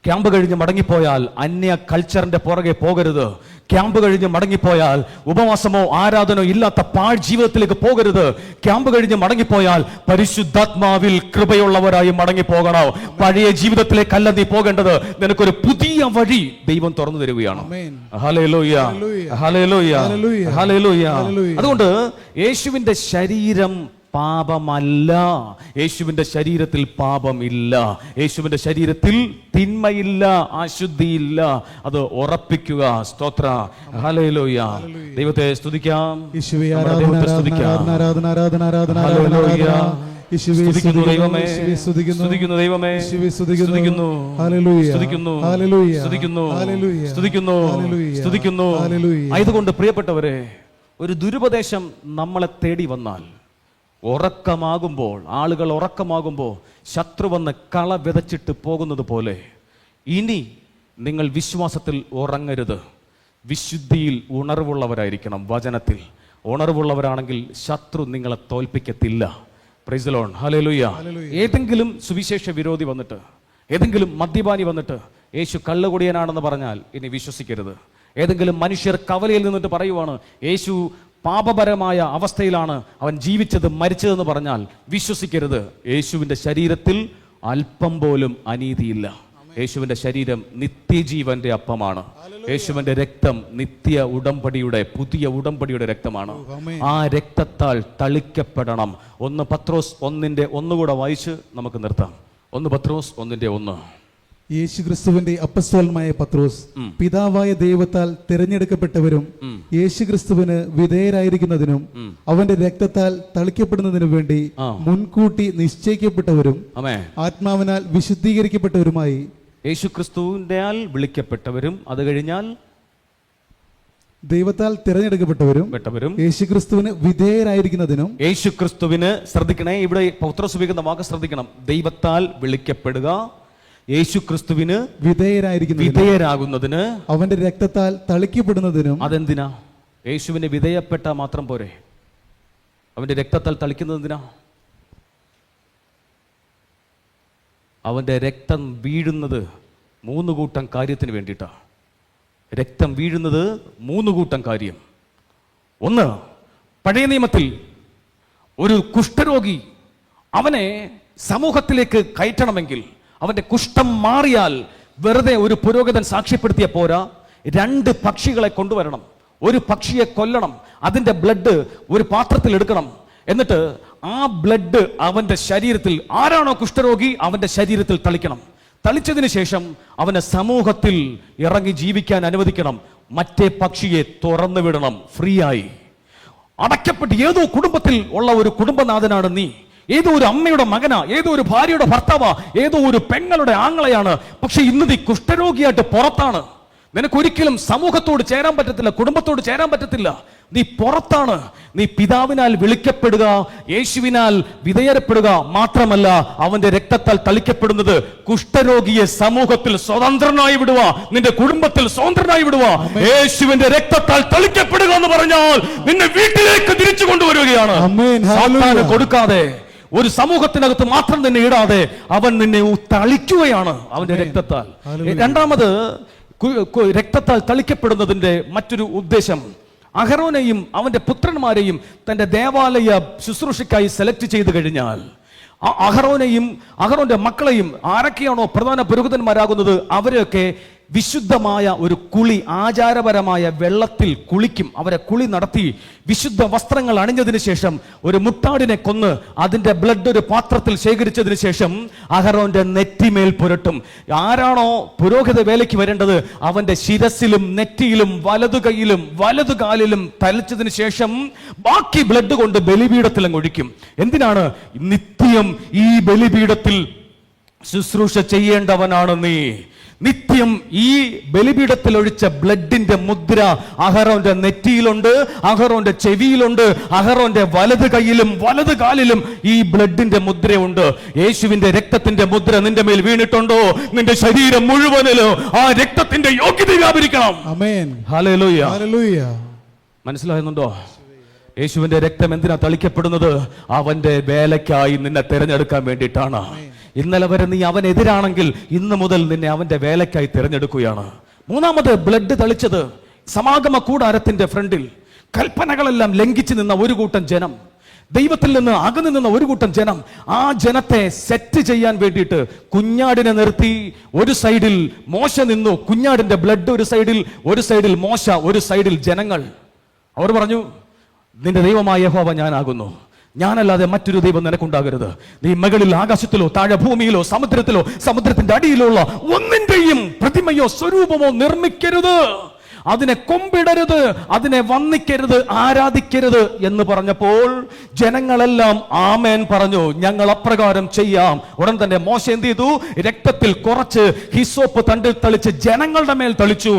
ക്യാമ്പ് കഴിഞ്ഞ് മടങ്ങിപ്പോയാൽ അന്യ കൾച്ചറിന്റെ പുറകെ പോകരുത്. ക്യാമ്പ് കഴിഞ്ഞ് മടങ്ങിപ്പോയാൽ ഉപവാസമോ ആരാധനയോ ഇല്ലാത്ത പാഴ് ജീവിതത്തിലേക്ക് പോകരുത്. ക്യാമ്പ് കഴിഞ്ഞ് മടങ്ങിപ്പോയാൽ പരിശുദ്ധാത്മാവിൽ കൃപയുള്ളവരായി മടങ്ങിപ്പോകണം. പഴയ ജീവിതത്തിലേക്കല്ല നീ പോകേണ്ടത്. നിനക്കൊരു പുതിയ വഴി ദൈവം തുറന്നു തരികയാണ്. Hallelujah, hallelujah, hallelujah. അതുകൊണ്ട് യേശുവിന്റെ ശരീരം പാപമല്ല. യേശുവിന്റെ ശരീരത്തിൽ പാപമില്ല. യേശുവിന്റെ ശരീരത്തിൽ തിന്മയില്ല, അശുദ്ധിയില്ല. അത് ഉറപ്പിക്കുക. സ്തോത്ര. ഹല്ലേലൂയ. ദൈവത്തെ സ്തുതിക്കാം. ദൈവത്തെ സ്തുതിക്കാം. സ്തുതിക്കുന്നു ദൈവമേ, സ്തുതിക്കുന്നു ദൈവമേ, സ്തുതിക്കുന്നു, സ്തുതിക്കുന്നു, സ്തുതിക്കുന്നു, സ്തുതിക്കുന്നു, സ്തുതിക്കുന്നു. ആയതുകൊണ്ട് പ്രിയപ്പെട്ടവരെ, ഒരു ദുരുപദേശം നമ്മളെ തേടി വന്നാൽ ഉറക്കമാകുമ്പോൾ, ആളുകൾ ഉറക്കമാകുമ്പോൾ ശത്രു വന്ന് കള വിതച്ചിട്ട് പോകുന്നത് പോലെ ഇനി നിങ്ങൾ വിശ്വാസത്തിൽ ഉറങ്ങരുത്. വിശുദ്ധിയിൽ ഉണർവുള്ളവരായിരിക്കണം. വചനത്തിൽ ഉണർവുള്ളവരാണെങ്കിൽ ശത്രു നിങ്ങളെ തോൽപ്പിക്കത്തില്ല. Praise the lord, hallelujah. ഏതെങ്കിലും സുവിശേഷ വിരോധി വന്നിട്ട്, ഏതെങ്കിലും മദ്യപാനി വന്നിട്ട് യേശു കള്ളുകുടിയനാണെന്ന് പറഞ്ഞാൽ ഇനി വിശ്വസിക്കരുത്. ഏതെങ്കിലും മനുഷ്യർ കവലയിൽ നിന്നിട്ട് പറയുവാണ് യേശു പാപപരമായ അവസ്ഥയിലാണ് അവൻ ജീവിച്ചത്, മരിച്ചതെന്ന് പറഞ്ഞാൽ വിശ്വസിക്കരുത്. യേശുവിൻ്റെ ശരീരത്തിൽ അല്പം പോലും അനീതിയില്ല. യേശുവിൻ്റെ ശരീരം നിത്യജീവന്റെ അപ്പമാണ്. യേശുവിൻ്റെ രക്തം നിത്യ ഉടമ്പടിയുടെ, പുതിയ ഉടമ്പടിയുടെ രക്തമാണ്. ആ രക്തത്താൽ തളിക്കപ്പെടണം. 1 പത്രോസ് 1:1 കൂടെ വായിച്ച് നമുക്ക് നിർത്താം. 1 പത്രോസ് 1:1. യേശുക്രിസ്തുവിന്റെ അപ്പസ്തോലനായ പത്രോസ്, പിതാവായ ദൈവത്താൽ തിരഞ്ഞെടുക്കപ്പെട്ടവരും യേശുക്രിസ്തുവിന് വിധേയരായിരിക്കുന്നതിനും അവന്റെ രക്തത്താൽ തളിക്കപ്പെടുന്നതിനു വേണ്ടി മുൻകൂട്ടി നിശ്ചയിക്കപ്പെട്ടവരും ആത്മാവിനാൽ വിശുദ്ധീകരിക്കപ്പെട്ടവരുമായി, യേശുക്രിസ്തുവിനാൽ വിളിക്കപ്പെട്ടവരും, അത് കഴിഞ്ഞാൽ ദൈവത്താൽ തിരഞ്ഞെടുക്കപ്പെട്ടവരും യേശുക്രിസ്തുവിന് വിധേയരായിരിക്കുന്നതിനും. യേശുക്രിസ്തുവിന്, ശ്രദ്ധിക്കണേ, ഇവിടെ പത്രോസ് ഉപയോഗിക്കുന്ന വാക്ക് ശ്രദ്ധിക്കണം. ദൈവത്താൽ വിളിക്കപ്പെടുക, യേശുക്രിസ്തുവിന് വിധേയരാകുന്നതിന്, അവന്റെ രക്തത്താൽ തളിക്കപ്പെടുന്നതിനും. അതെന്തിനാ? യേശുവിന് വിധേയപ്പെട്ട മാത്രം പോരെ, അവന്റെ രക്തത്താൽ തളിക്കുന്നതിനാ? അവന്റെ രക്തം വീഴുന്നത് 3 കൂട്ടം കാര്യത്തിന് വേണ്ടിയിട്ടാ. രക്തം വീഴുന്നത് 3 കൂട്ടം കാര്യം. ഒന്ന്, പഴയ നിയമത്തിൽ ഒരു കുഷ്ഠരോഗി അവനെ സമൂഹത്തിലേക്ക് കയറ്റണമെങ്കിൽ, അവന്റെ കുഷ്ഠം മാറിയാൽ വെറുതെ ഒരു പുരോഹിതൻ സാക്ഷ്യപ്പെടുത്തിയ പോരാ, 2 പക്ഷികളെ കൊണ്ടുവരണം. ഒരു പക്ഷിയെ കൊല്ലണം, അതിന്റെ ബ്ലഡ് ഒരു പാത്രത്തിൽ എടുക്കണം. എന്നിട്ട് ആ ബ്ലഡ് അവന്റെ ശരീരത്തിൽ, ആരാണോ കുഷ്ഠരോഗി അവന്റെ ശരീരത്തിൽ തളിക്കണം. തളിച്ചതിന് ശേഷം അവനെ സമൂഹത്തിൽ ഇറങ്ങി ജീവിക്കാൻ അനുവദിക്കണം. മറ്റേ പക്ഷിയെ തുറന്നു വിടണം, ഫ്രീ ആയി. അടയ്ക്കപ്പെട്ട് ഏതോ കുടുംബത്തിൽ ഉള്ള ഒരു കുടുംബനാഥനാണ് നീ, ഏതോ ഒരു അമ്മയുടെ മകനാ, ഏതോ ഒരു ഭാര്യയുടെ ഭർത്താവാ, ഏതോ ഒരു പെങ്ങളുടെ ആങ്ങളയാണ്. പക്ഷെ ഇന്ന് നീ കുഷ്ഠരോഗിയായിട്ട് പുറത്താണ്. നിനക്കൊരിക്കലും സമൂഹത്തോട് ചേരാൻ പറ്റത്തില്ല, കുടുംബത്തോട് ചേരാൻ പറ്റത്തില്ല. നീ പുറത്താണ്. നീ പിതാവിനാൽ വിളിക്കപ്പെടുക, യേശുവിനാൽ വിധേയപ്പെടുക മാത്രമല്ല, അവന്റെ രക്തത്താൽ തളിക്കപ്പെടുന്നത് കുഷ്ഠരോഗിയെ സമൂഹത്തിൽ സ്വതന്ത്രനായി വിടുക, നിന്റെ കുടുംബത്തിൽ സ്വതന്ത്രനായി വിടുക. യേശുവിന്റെ രക്തത്താൽ തളിക്കപ്പെടുക എന്ന് പറഞ്ഞാൽ നിന്നെ വീട്ടിലേക്ക് തിരിച്ചു കൊണ്ടുവരികയാണ്. കൊടുക്കാതെ, ഒരു സമൂഹത്തിനകത്ത് മാത്രം നിന്നെ ഇടാതെ അവൻ നിന്നെ തളിക്കുകയാണ് അവന്റെ രക്തത്താൽ. രണ്ടാമത്, രക്തത്താൽ തളിക്കപ്പെടുന്നതിന്റെ മറ്റൊരു ഉദ്ദേശം, അഹരോനെയും അവന്റെ പുത്രന്മാരെയും തന്റെ ദേവാലയ ശുശ്രൂഷയ്ക്കായി സെലക്ട് ചെയ്തു കഴിഞ്ഞാൽ, അഹരോന്റെ മക്കളെയും ആരൊക്കെയാണോ പ്രധാന പുരോഹിതന്മാരാകുന്നത് അവരെയൊക്കെ വിശുദ്ധമായ ഒരു കുളി, ആചാരപരമായ വെള്ളത്തിൽ കുളിക്കും. അവരെ കുളി നടത്തി വിശുദ്ധ വസ്ത്രങ്ങൾ അണിഞ്ഞതിന് ശേഷം ഒരു മുട്ടാടിനെ കൊന്ന് അതിന്റെ ബ്ലഡ് ഒരു പാത്രത്തിൽ ശേഖരിച്ചതിന് ശേഷം അഹരോന്റെ നെറ്റിമേൽ പുരട്ടും. ആരാണോ പുരോഹിത വേലയ്ക്ക് വരേണ്ടത് അവന്റെ ശിരസിലും നെറ്റിയിലും വലതു കൈയിലും വലതു കാലിലും തളിച്ചതിന് ശേഷം ബാക്കി ബ്ലഡ് കൊണ്ട് ബലിപീഠത്തിൽ അങ്ങ് ഒഴിക്കും. എന്തിനാണ്? നിത്യം ഈ ബലിപീഠത്തിൽ ശുശ്രൂഷ ചെയ്യേണ്ടവനാണ് നീ. നിത്യം ഈ ബലിപീഠത്തിൽ ഒഴിച്ച ബ്ലഡിന്റെ മുദ്ര അഹരോന്റെ നെറ്റിയിലുണ്ട്, അഹരോന്റെ ചെവിയിലുണ്ട്, അഹരോന്റെ വലത് കൈയിലും വലത് കാലിലും ഈ ബ്ലഡിന്റെ മുദ്രയുണ്ട്. യേശുവിന്റെ രക്തത്തിന്റെ മുദ്ര നിന്റെ മേൽ വീണിട്ടുണ്ടോ? നിന്റെ ശരീരം മുഴുവനിലോ ആ രക്തത്തിന്റെ യോഗ്യത വ്യാപരിക്കണം. ആമേൻ, ഹല്ലേലൂയ, ഹല്ലേലൂയ. മനസ്സിലാകുന്നുണ്ടോ? യേശുവിന്റെ രക്തം എന്തിനാ തളിക്കപ്പെടുന്നത്? അവന്റെ വേലയ്ക്കായി നിന്നെ തിരഞ്ഞെടുക്കാൻ വേണ്ടിയിട്ടാണ്. ഇന്നലെ വരെ നീ അവനെതിരാണെങ്കിൽ ഇന്ന് മുതൽ നിന്നെ അവന്റെ വേലയ്ക്കായി തിരഞ്ഞെടുക്കുകയാണ്. മൂന്നാമത്, ബ്ലഡ് തളിച്ചത് സമാഗമ കൂടാരത്തിന്റെ ഫ്രണ്ടിൽ കൽപ്പനകളെല്ലാം ലംഘിച്ചു നിന്ന ഒരു കൂട്ടം ജനം, ദൈവത്തിൽ നിന്ന് അകന്നു നിന്ന ഒരു കൂട്ടം ജനം, ആ ജനത്തെ സെറ്റ് ചെയ്യാൻ വേണ്ടിയിട്ട് കുഞ്ഞാടിനെ നിർത്തി. ഒരു സൈഡിൽ മോശ നിന്നു, കുഞ്ഞാടിന്റെ ബ്ലഡ് ഒരു സൈഡിൽ മോശ, ഒരു സൈഡിൽ ജനങ്ങൾ. അവർ പറഞ്ഞു, നിന്റെ ദൈവമായ യഹോവ ഞാനാകുന്നു, ഞാനല്ലാതെ മറ്റൊരു ദൈവം നിനക്കുണ്ടാകരുത്. നീ മകളിൽ ആകാശത്തിലോ താഴെ ഭൂമിയിലോ സമുദ്രത്തിലോ സമുദ്രത്തിന്റെ അടിയിലുള്ള ഒന്നിന്റെയും പ്രതിമയോ സ്വരൂപമോ നിർമ്മിക്കരുത്. അതിനെ കൊമ്പിടരുത്, അതിനെ വന്ദിക്കരുത്, ആരാധിക്കരുത് എന്ന് പറഞ്ഞപ്പോൾ ജനങ്ങളെല്ലാം ആമേൻ പറഞ്ഞു. ഞങ്ങൾ അപ്രകാരം ചെയ്യാം. ഉടൻ തന്നെ മോശ എന്ത് ചെയ്തു? രക്തത്തിൽ കുറച്ച് ഹിസോപ്പ് തണ്ടിൽ തളിച്ച് ജനങ്ങളുടെ മേൽ തളിച്ചു,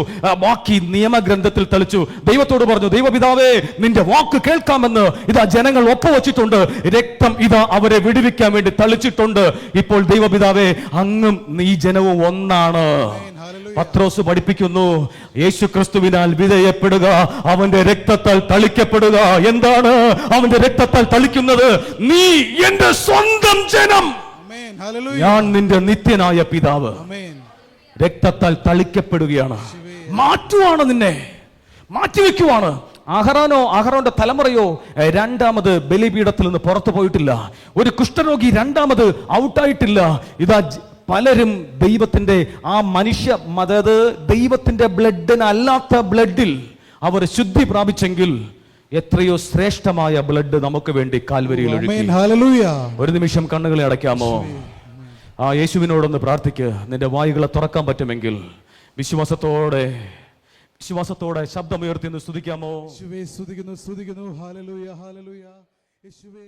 ബാക്കി നിയമഗ്രന്ഥത്തിൽ തളിച്ചു. ദൈവത്തോട് പറഞ്ഞു, ദൈവപിതാവേ, നിന്റെ വാക്ക് കേൾക്കാമെന്ന് ഇതാ ജനങ്ങൾ ഒപ്പുവച്ചിട്ടുണ്ട്. രക്തം ഇതാ അവരെ വിടുവിക്കാൻ വേണ്ടി തളിച്ചിട്ടുണ്ട്. ഇപ്പോൾ ദൈവപിതാവേ, അങ്ങും നീ ജനവും ഒന്നാണ്. പത്രോസ് പഠിപ്പിക്കുന്നു, യേശു ക്രിസ്തുവിനാൽ വിധേയപ്പെടുക, അവന്റെ രക്തത്താൽ തളിക്കപ്പെടുക. എന്താണ് അവന്റെ രക്തത്താൽ തളിക്കുന്നത്? നീ എന്റെ സ്വന്തം ജനം, ഞാൻ നിന്റെ നിത്യനായ പിതാവ്. രക്തത്താൽ തളിക്കപ്പെടുകയാണ്. മാറ്റുവാണ്, നിന്നെ മാറ്റിവെക്കുവാണ്. അഹറോന്റെ തലമുറയോ രണ്ടാമത് ബലിപീഠത്തിൽ നിന്ന് പുറത്തു പോയിട്ടില്ല. ഒരു കുഷ്ഠരോഗി രണ്ടാമത് ഔട്ടായിട്ടില്ല. ഇതാ പലരും ദൈവത്തിന്റെ ആ മനുഷ്യ അതായത് ദൈവത്തിന്റെ ബ്ലഡിനല്ലാത്ത ബ്ലഡിൽ അവർ ശുദ്ധി പ്രാപിച്ചെങ്കിൽ എത്രയോ ശ്രേഷ്ഠമായ ബ്ലഡ് നമുക്ക് വേണ്ടി കാൽവരിയിൽ ഒഴുകി. ഒരു നിമിഷം കണ്ണുകളെ അടയ്ക്കാമോ? ആ യേശുവിനോടൊന്ന് പ്രാർത്ഥിക്ക്. നിന്റെ വായുകളെ തുറക്കാൻ പറ്റുമെങ്കിൽ വിശ്വാസത്തോടെ ശബ്ദമുയർത്തി ഒന്ന് സ്തുതിക്കാമോ? സ്തുതിക്കുന്നു. Hallelujah, hallelujah. യേശുവേ